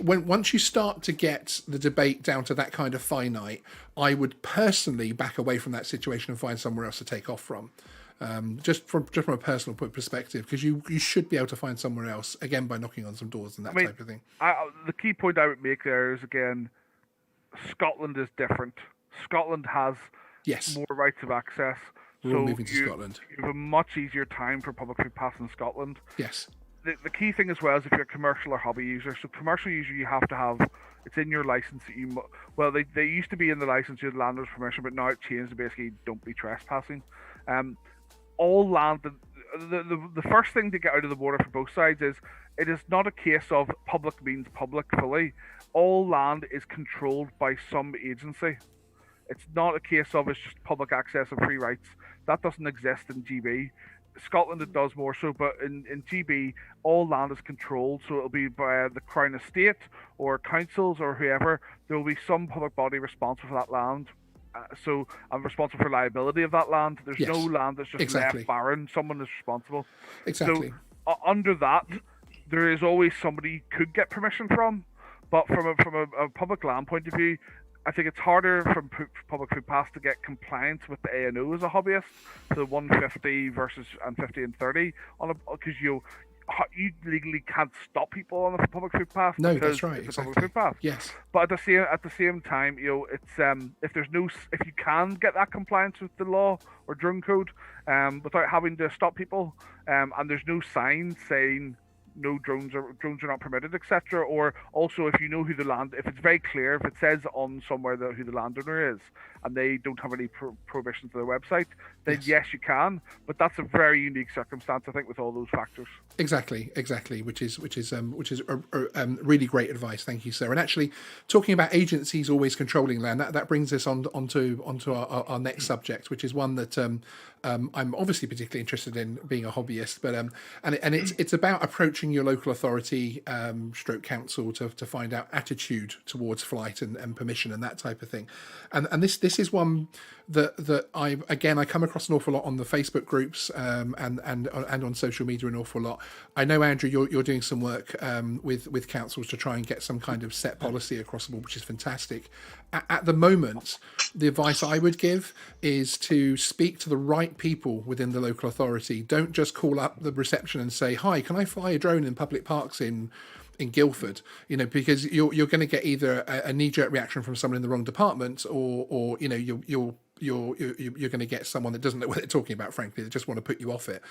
once you start to get the debate down to that kind of finite, I would personally back away from that situation and find somewhere else to take off from. Just from a personal perspective, because you should be able to find somewhere else, again, by knocking on some doors and that type of thing. The key point I would make there is, again, Scotland is different. Scotland has more rights of access. We're all moving to Scotland. You have a much easier time for public food pass in Scotland. Yes. The key thing as well is if you're a commercial or hobby user. So commercial user, you have to have, it's in your license that they used to be in the license, you had landlord's permission, but now it changed to basically don't be trespassing. All land, the first thing to get out of the water for both sides is it is not a case of public means public fully. All land is controlled by some agency. It's not a case of it's just public access and free rights. That doesn't exist in GB. Scotland it does more so, but in GB all land is controlled, so it'll be by the Crown Estate or councils or whoever. There will be some public body responsible for that land. So I'm responsible for liability of that land. There's no land that's just left barren. Someone is responsible. Exactly. So under that, there is always somebody you could get permission from. But from a public land point of view, I think it's harder from public food pass to get compliance with the A&O as a hobbyist. So 150 versus and 50 and 30 because you legally can't stop people on the public food pass. No, that's right. It's a public food pass. Yes. But at the same time, it's if you can get that compliance with the law or drone code, without having to stop people, and there's no sign saying no drones are not permitted, etc. Or also if you know who if it's very clear, if it says on somewhere who the landowner is and they don't have any prohibitions to their website, then yes, you can. But that's a very unique circumstance, I think, with all those factors. Exactly, which is really great advice. Thank you, sir. And actually, talking about agencies always controlling land, that brings us onto our next subject, which is one that I'm obviously particularly interested in, being a hobbyist. But and it's about approaching your local authority, stroke council, to find out attitude towards flight and permission and that type of thing. And this is one that I come across an awful lot on the Facebook groups and on social media an awful lot. I know, Andrew, you're doing some work with councils to try and get some kind of set policy across the board, which is fantastic. At the moment, the advice I would give is to speak to the right people within the local authority. Don't just call up the reception and say, "Hi, can I fly a drone in public parks in Guildford?" Because you're going to get either a knee-jerk reaction from someone in the wrong department, or you're going to get someone that doesn't know what they're talking about, frankly. They just want to put you off it.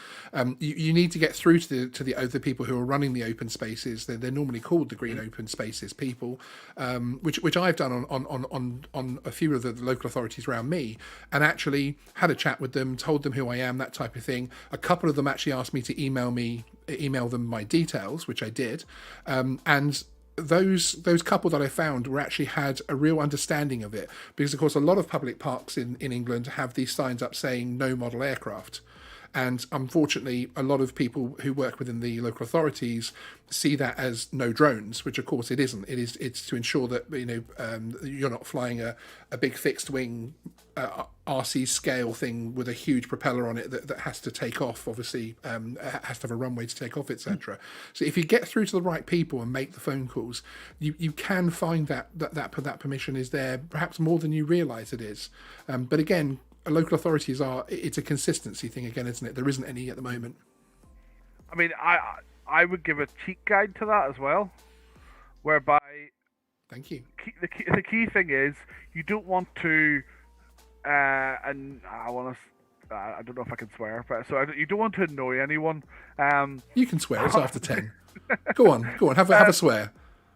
You need to get through to the other people who are running the open spaces. They're normally called the green open spaces people, which I've done on a few of the local authorities around me, and actually had a chat with them, told them who I am, that type of thing. A couple of them actually asked me to email them my details, which I did, and those couple that I found were actually had a real understanding of it, because of course a lot of public parks in England have these signs up saying no model aircraft, and unfortunately a lot of people who work within the local authorities see that as no drones, which of course it isn't. It's to ensure that you're not flying a big fixed wing RC scale thing with a huge propeller on it that has to take off, obviously, has to have a runway to take off, etc. So if you get through to the right people and make the phone calls, you can find that permission is there, perhaps more than you realise it is. But again, local authorities it's a consistency thing again, isn't it? There isn't any at the moment. I mean, I would give a cheat guide to that as well, whereby... Thank you. The key thing is you don't want to... and I don't know if I can swear, but you don't want to annoy anyone. You can swear. It's after 10. Go on. Have a swear.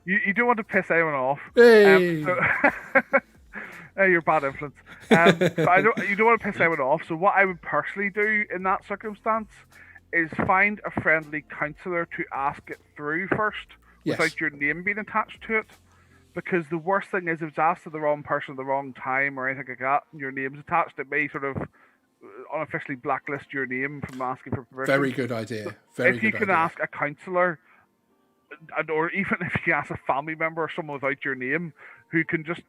You don't want to piss anyone off. Hey. You're bad influence. But you don't want to piss anyone off. So what I would personally do in that circumstance is find a friendly counsellor to ask it through first, without your name being attached to it. Because the worst thing is if it's asked to the wrong person at the wrong time or anything like that, and your name's attached, it may sort of unofficially blacklist your name from asking for permission. Very good idea. If you can ask a counsellor, or even if you ask a family member or someone without your name, who can just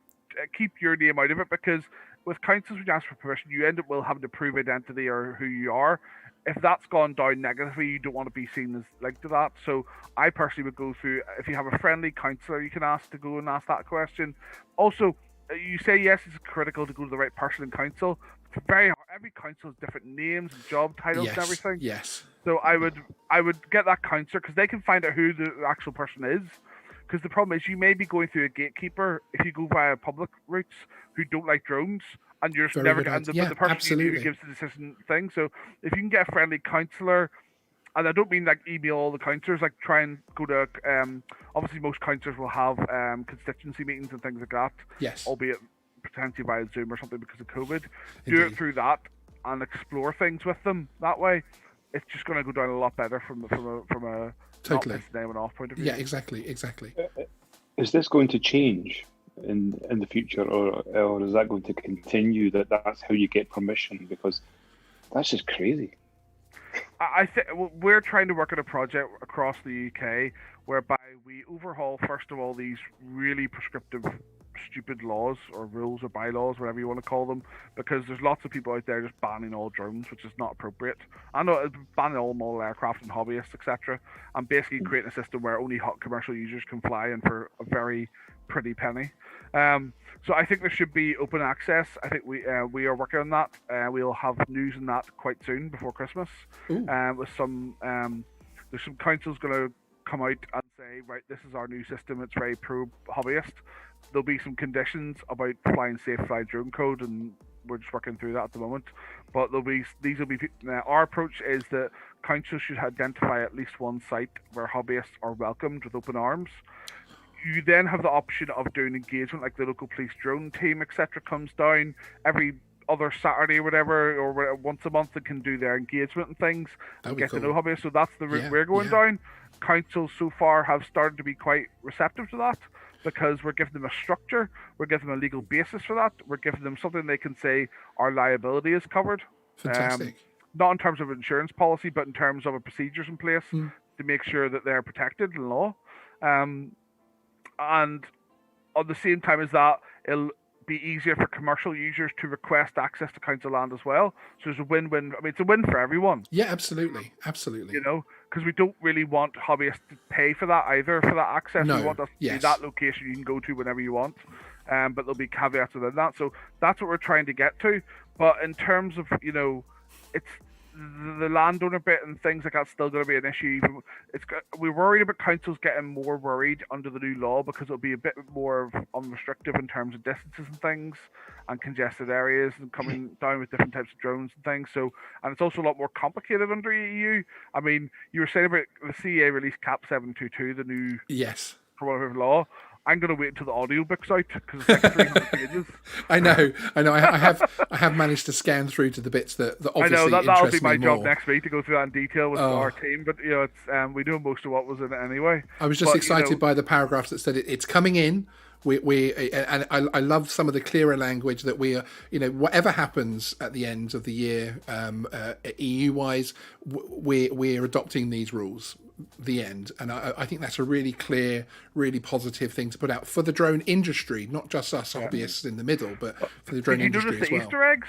keep your name out of it, because with councils, when you ask for permission, you end up having to prove identity or who you are. if that's gone down negatively, you don't want to be seen as linked to that. So I personally would go through, if you have a friendly counsellor you can ask to go and ask that question. Also, you say yes, it's critical to go to the right person in council. It's very hard. Every council has different names and job titles and everything. Yes. So I would get that counsellor, because they can find out who the actual person is. Because the problem is, you may be going through a gatekeeper if you go via public routes who don't like drones, and you're just never getting the person who gives the decision thing. So if you can get a friendly counsellor, and I don't mean like email all the counsellors, like try and go to, obviously most counsellors will have constituency meetings and things like that. Yes. Albeit potentially via Zoom or something because of COVID. Indeed. Do it through that and explore things with them that way. It's just going to go down a lot better from a totally not pissing anyone off point of view. Yeah, exactly. Is this going to change in the future, or is that going to continue? That's how you get permission, because that's just crazy. I think we're trying to work on a project across the UK whereby we overhaul, first of all, these really prescriptive, stupid laws or rules or bylaws, whatever you want to call them, because there's lots of people out there just banning all drones, which is not appropriate. I know, banning all model aircraft and hobbyists, etc., and basically creating a system where only hot commercial users can fly, and for a very pretty penny. So I think there should be open access. I think we are working on that. We'll have news on that quite soon, before Christmas. With some there's some councils going to come out and say, right, this is our new system. It's very pro hobbyist. There'll be some conditions about flying safe fly drone code, and we're just working through that at the moment. But these will be our approach is that councils should identify at least one site where hobbyists are welcomed with open arms. You then have the option of doing engagement, like the local police drone team, etc., comes down every other Saturday or whatever, or once a month, and can do their engagement and things and get to know hobbyists. So that's the route we're going down. Councils so far have started to be quite receptive to that, because we're giving them a structure, we're giving them a legal basis for that, we're giving them something they can say our liability is covered. Fantastic. Not in terms of insurance policy, but in terms of a procedures in place to make sure that they're protected in law. And at the same time as that, it'll be easier for commercial users to request access to council land as well. So there's a win-win. I mean, it's a win for everyone. Yeah, absolutely. You know, because we don't really want hobbyists to pay for that either, for that access. No. We want us to be that location you can go to whenever you want. But there'll be caveats within that. So that's what we're trying to get to. But in terms of, you know, it's the landowner bit and things like that's still going to be an issue. We're worried about councils getting more worried under the new law, because it'll be a bit more unrestrictive in terms of distances and things, and congested areas, and coming down with different types of drones and things. So, and it's also a lot more complicated under EU. I mean, you were saying about the CEA released CAP 722, the new whatever law. I'm going to wait until the audiobook's out, because it's like 300 pages. I know. I have managed to scan through to the bits that obviously I know that'll be my job more. next week, to go through that in detail with our team. But you know, it's we know most of what was in it anyway. I was just excited by the paragraphs that said it's coming in. And I love some of the clearer language that we are, you know, whatever happens at the end of the year, EU wise, we're adopting these rules. The end. And I think that's a really clear, really positive thing to put out for the drone industry, not just us hobbyists in the middle, but for the drone industry as well. Did you notice the Easter eggs?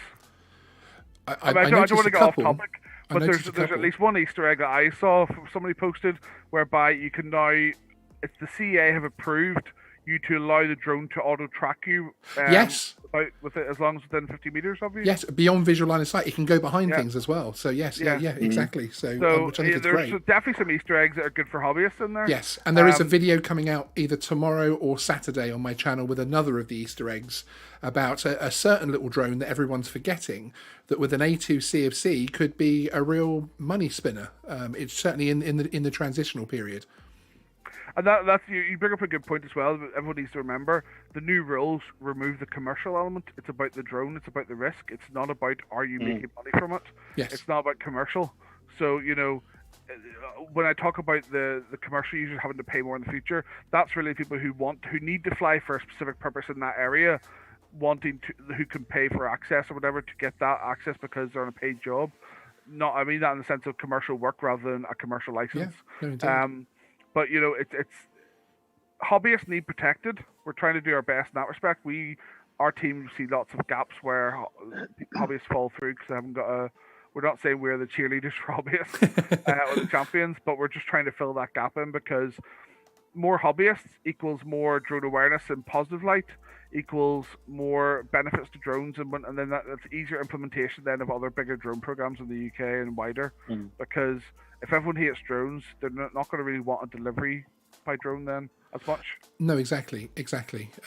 I don't want to go off topic, but there's at least one Easter egg that I saw somebody posted, whereby you can now, it's the CA have approved you to allow the drone to auto track you. With it, as long as within 50 meters of you. Yes, beyond visual line of sight, it can go behind things as well. So exactly. So which I think is there's great. Definitely some Easter eggs that are good for hobbyists in there. Yes, and there is a video coming out either tomorrow or Saturday on my channel with another of the Easter eggs about a certain little drone that everyone's forgetting, that with an A2 CFC could be a real money spinner. It's certainly in the transitional period. And that's you bring up a good point as well. Everyone needs to remember the new rules remove the commercial element. It's about the drone. It's about the risk. It's not about are you making money from it. Yes. It's not about commercial. So you know, when I talk about the commercial users having to pay more in the future, that's really people who need to fly for a specific purpose in that area, who can pay for access or whatever to get that access because they're on a paid job. I mean that in the sense of commercial work rather than a commercial license. Yeah, but you know, it's hobbyists need protected. We're trying to do our best in that respect. Our team see lots of gaps where hobbyists fall through because they haven't got we're not saying we're the cheerleaders for hobbyists or the champions, but we're just trying to fill that gap in, because more hobbyists equals more drone awareness in positive light, equals more benefits to drones, and then that's easier implementation then of other bigger drone programs in the UK and wider. Because if everyone hates drones, they're not going to really want a delivery by drone then as much. No, exactly.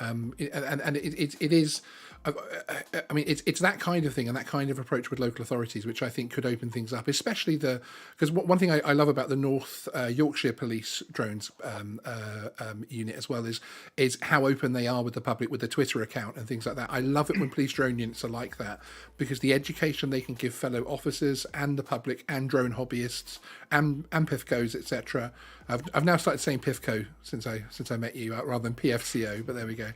And it is. I mean, it's that kind of thing and that kind of approach with local authorities, which I think could open things up, especially because one thing I love about the North Yorkshire Police drones unit as well is how open they are with the public, with the Twitter account and things like that. I love it when police drone units are like that, because the education they can give fellow officers and the public and drone hobbyists and PIFCOs, etc. I've now started saying PIFCO since I met you, rather than PFCO, but there we go.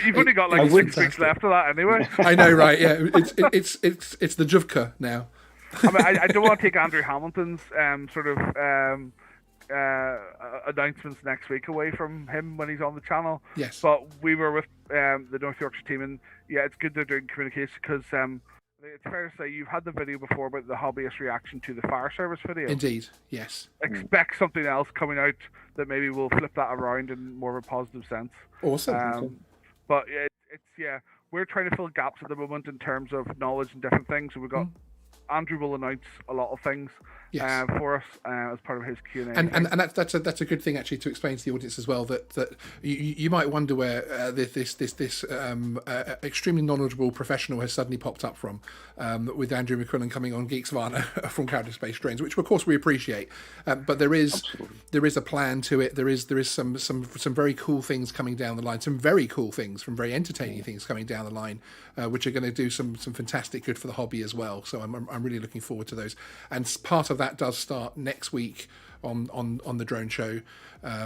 You've only got like 6 weeks left of that anyway. I know, right? Yeah, it's the Juvka now. I mean, I don't want to take Andrew Hamilton's announcements next week away from him when he's on the channel. Yes. But we were with the North Yorkshire team, and yeah, it's good they're doing communication, because it's fair to say you've had the video before about the hobbyist reaction to the fire service video. Indeed, yes. Expect something else coming out that maybe will flip that around in more of a positive sense. Awesome. But we're trying to fill gaps at the moment in terms of knowledge and different things. So we've got Andrew will announce a lot of things for us as part of his Q&A. And that's a good thing actually to explain to the audience as well, that you might wonder where this extremely knowledgeable professional has suddenly popped up from, with Andrew McQuillan coming on Geeksvana from Crowded Space Drones, which of course we appreciate. But there is a plan to it. There is some very cool things coming down the line. Some very cool things, some very entertaining things coming down the line, which are going to do some fantastic good for the hobby as well. So I'm really looking forward to those. And part of that does start next week on the drone show,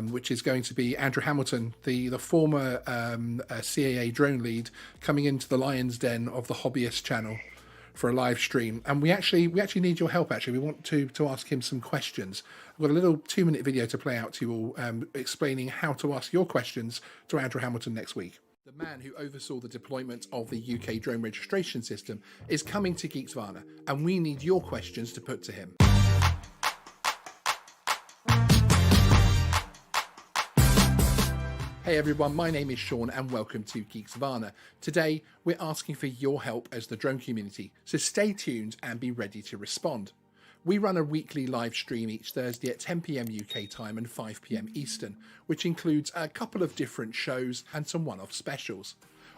which is going to be Andrew Hamilton, the former CAA drone lead, coming into the lion's den of the Hobbyist channel for a live stream. And we actually need your help. Actually, we want to ask him some questions. I've got a little 2-minute video to play out to you all, explaining how to ask your questions to Andrew Hamilton next week. The man who oversaw the deployment of the UK drone registration system is coming to Geeksvana, and we need your questions to put to him. Hey everyone, my name is Sean and welcome to Geeksvana. Today we're asking for your help as the drone community, so stay tuned and be ready to respond. We run a weekly live stream each Thursday at 10 PM UK time and 5 PM Eastern, which includes a couple of different shows and some one-off specials.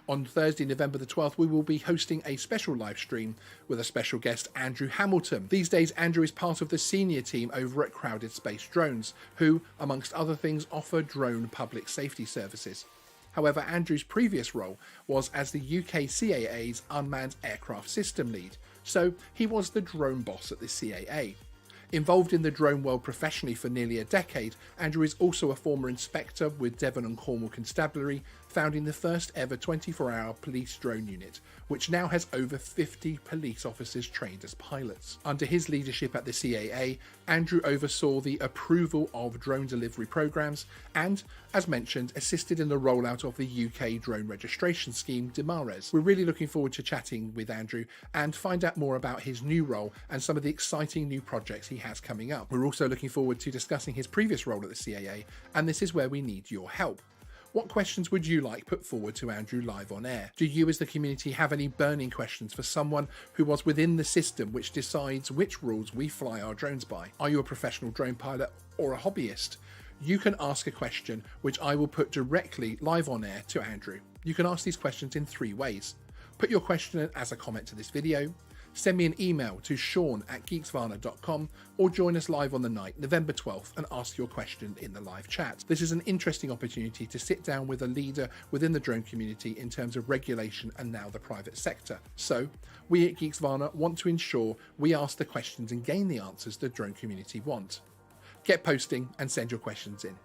On Thursday, November the 12th, we will be hosting a special live stream with a special guest, Andrew Hamilton. These days, Andrew is part of the senior team over at Crowded Space Drones, who, amongst other things, offer drone public safety services. However, Andrew's previous role was as the UK CAA's Unmanned Aircraft System Lead, so he was the drone boss at the CAA. Involved in the drone world professionally for nearly a decade, Andrew is also a former inspector with Devon and Cornwall Constabulary, founding the first ever 24-hour police drone unit, which now has over 50 police officers trained as pilots. Under his leadership at the CAA, Andrew oversaw the approval of drone delivery programs and, as mentioned, assisted in the rollout of the UK drone registration scheme, DMARES. We're really looking forward to chatting with Andrew and find out more about his new role and some of the exciting new projects he has coming up. We're also looking forward to discussing his previous role at the CAA, and this is where we need your help. What questions would you like put forward to Andrew live on air? Do you as the community have any burning questions for someone who was within the system which decides which rules we fly our drones by? Are you a professional drone pilot or a hobbyist? You can ask a question which I will put directly live on air to Andrew. You can ask these questions in 3 ways. Put your question in as a comment to this video, send me an email to sean@geeksvana.com, or join us live on the night, November 12th, and ask your question in the live chat. This is an interesting opportunity to sit down with a leader within the drone community in terms of regulation and now the private sector. So, we at Geeksvana want to ensure we ask the questions and gain the answers the drone community want. Get posting and send your questions in.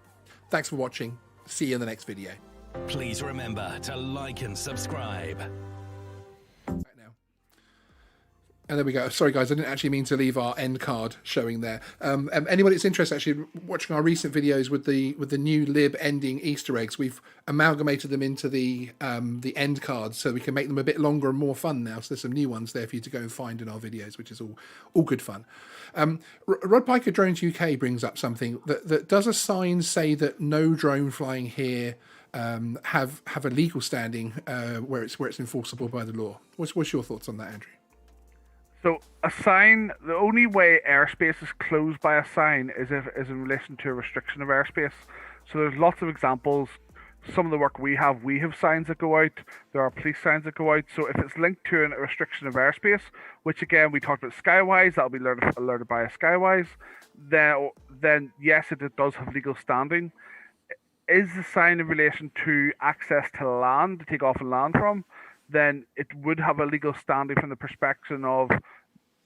Thanks for watching. See you in the next video. Please remember to like and subscribe. And there we go. Sorry, guys, I didn't actually mean to leave our end card showing there. Anyone that's interested, actually, watching our recent videos with the new lib ending Easter eggs, we've amalgamated them into the end cards so we can make them a bit longer and more fun now. So there's some new ones there for you to go and find in our videos, which is all good fun. Rod Piker Drones UK brings up something that does a sign say that no drone flying here have a legal standing where it's enforceable by the law. What's your thoughts on that, Andrew? So a sign, the only way airspace is closed by a sign is in relation to a restriction of airspace. So there's lots of examples. Some of the work we have signs that go out. There are police signs that go out. So if it's linked to a restriction of airspace, which again we talked about Skywise, that'll be alerted by a Skywise, then yes, it does have legal standing. Is the sign in relation to access to land, to take off and land from? Then it would have a legal standing from the perspective of,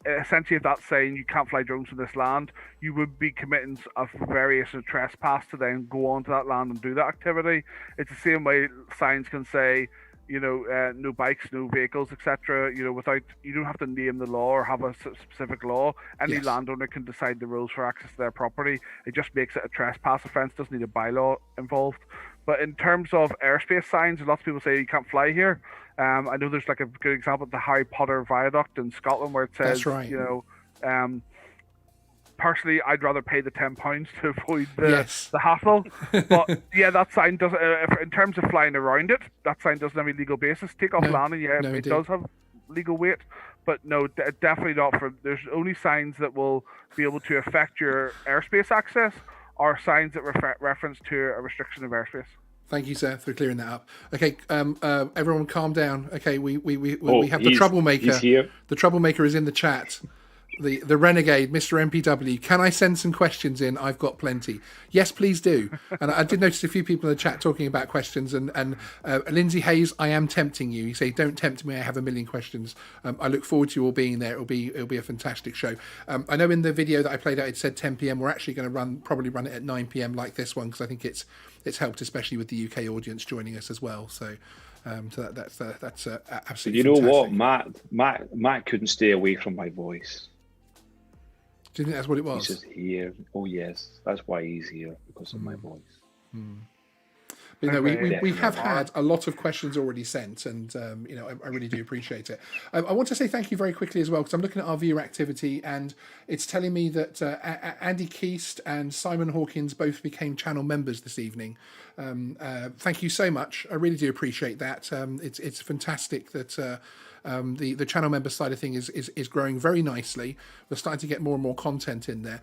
essentially, if that's saying you can't fly drones from this land, you would be committing a variation of trespass to then go onto that land and do that activity. It's the same way signs can say, no bikes, no vehicles, etc. Without, you don't have to name the law or have a specific law. Any landowner can decide the rules for access to their property. It just makes it a trespass offence. Doesn't need a bylaw involved. But in terms of airspace signs, lots of people say you can't fly here. I know there's like a good example of the Harry Potter Viaduct in Scotland where it says, that's right. Personally, I'd rather pay the £10 to avoid the hassle. But yeah, that sign doesn't. In terms of flying around it, that sign doesn't have any legal basis. Take off landing, it does have legal weight, but no, definitely not for. There's only signs that will be able to affect your airspace access, or signs that reference to a restriction of airspace. Thank you, sir, for clearing that up. Okay, everyone, calm down. Okay, we have the troublemaker. He's here. The troublemaker is in the chat. The renegade, Mr. MPW. Can I send some questions in? I've got plenty. Yes, please do. And I did notice a few people in the chat talking about questions. And Lindsay Hayes, I am tempting you. You say, don't tempt me. I have a million questions. I look forward to you all being there. It'll be a fantastic show. I know in the video that I played out, it said 10 p.m. We're actually going to probably run it at 9 p.m. like this one because I think it's helped, especially with the UK audience joining us as well. So. That's absolutely. You know fantastic. what, Matt couldn't stay away from my voice. Do you think that's what it was? He's just here. Oh yes, that's why he's here, because of my voice. But no, we have had a lot of questions already sent, and I really do appreciate it. I want to say thank you very quickly as well, because I'm looking at our viewer activity, and it's telling me that Andy Keast and Simon Hawkins both became channel members this evening. Thank you so much. I really do appreciate that. It's fantastic that. The channel member side of thing is growing very nicely. We're starting to get more and more content in there.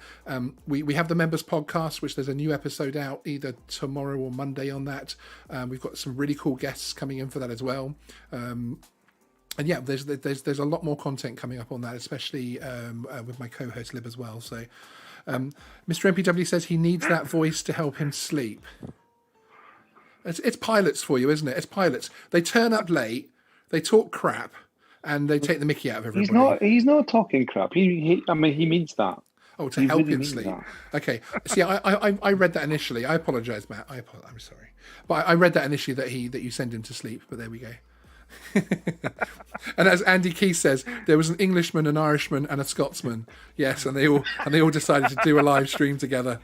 We have the members podcast, which there's a new episode out either tomorrow or Monday on that. We've got some really cool guests coming in for that as well. And yeah, there's a lot more content coming up on that, especially with my co-host Lib as well. So Mr. MPW says he needs that voice to help him sleep. It's pilots for you, isn't it? It's pilots. They turn up late, they talk crap, and they take the mickey out of everybody. He's not talking crap. He means that. Oh, to help him sleep. That. Okay. See, I read that initially. I apologise, Matt. I'm sorry, but I read that initially that you send him to sleep. But there we go. And as Andy Keith says, there was an Englishman, an Irishman, and a Scotsman. Yes, and they all decided to do a live stream together.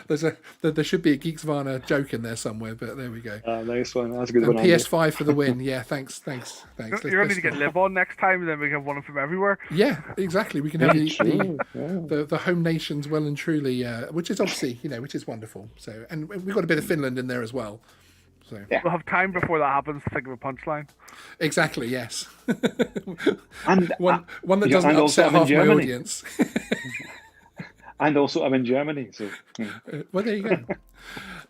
There should be a Geeksvana joke in there somewhere, but there we go. Nice one. That's a good and one. PS5 for the win. Yeah, thanks. You're going to need to get Liv on next time, and then we can have one from everywhere. Yeah, exactly. We can have the home nations well and truly, which is obviously, which is wonderful. So, and we've got a bit of Finland in there as well. So we'll have time before that happens to think of a punchline. Exactly. Yes. And one that doesn't upset half my audience. And also, I'm in Germany, so. Well, there you go.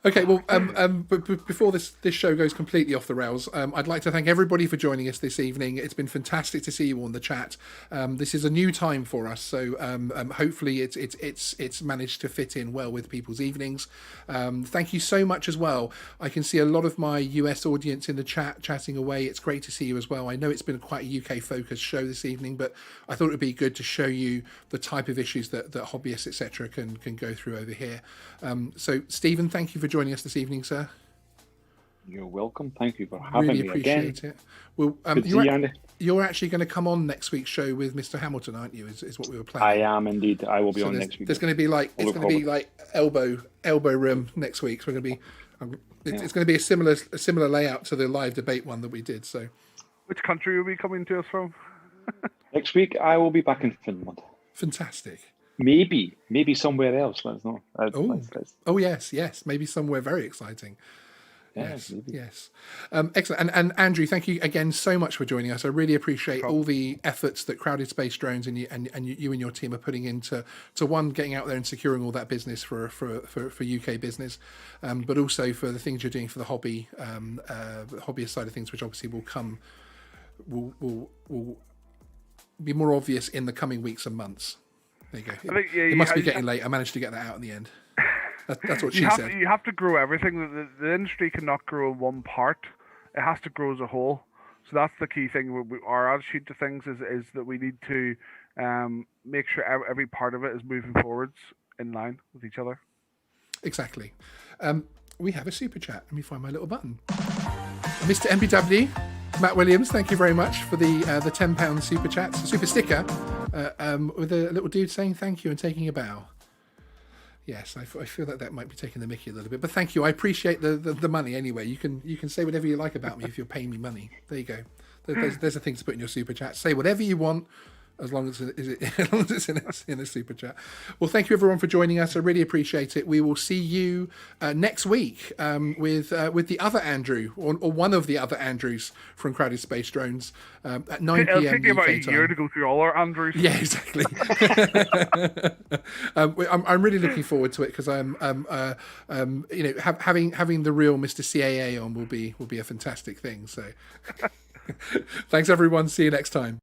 Okay, well, but before this show goes completely off the rails, I'd like to thank everybody for joining us this evening. It's been fantastic to see you all in the chat. This is a new time for us, so hopefully it's managed to fit in well with people's evenings. Thank you so much as well. I can see a lot of my US audience in the chat chatting away. It's great to see you as well. I know it's been quite a UK focused show this evening, but I thought it would be good to show you the type of issues that hobbyists, etc., can go through over here. So Stephen, thank you for joining us this evening, sir. You're welcome. Thank you for having Really me appreciate again. it. Well, Good to see you, Andy. you're actually going to come on next week's show with Mr. Hamilton, aren't you? Is what we were planning. I am indeed. I will be on next week. There's going to be like elbow room next week. So we're going to be it's going to be a similar layout to the live debate one that we did. So, Which country will be coming to us from? Next week, I will be back in Finland. fantastic. Maybe somewhere else. Let's know. Oh yes, maybe somewhere very exciting. Yes. Excellent. And Andrew, thank you again so much for joining us. I really appreciate all the efforts that Crowded Space Drones and you and your team are putting into one, getting out there and securing all that business for UK business, but also for the things you're doing for the hobbyist side of things, which obviously will be more obvious in the coming weeks and months. There you go. It must be getting late. I managed to get that out in the end. That's what she said. You have to grow everything. The industry cannot grow in one part. It has to grow as a whole. So that's the key thing. Our attitude to things is that we need to make sure every part of it is moving forwards in line with each other. Exactly. We have a super chat. Let me find my little button. Mr. MBW, Matt Williams, thank you very much for the £10 super chat, super sticker, with a little dude saying thank you and taking a bow. Yes, I feel that might be taking the mickey a little bit, but thank you. I appreciate the money anyway. You can say whatever you like about me if you're paying me money. There you go. There's a thing to put in your super chat. Say whatever you want, as long as it's in a super chat. Well, thank you everyone for joining us. I really appreciate it. We will see you next week with the other Andrew or one of the other Andrews from Crowded Space Drones at 9 p.m. It'll take you about a year to go through all our Andrews. Yeah, exactly. I'm really looking forward to it because having the real Mr. CAA on will be a fantastic thing. So, thanks everyone. See you next time.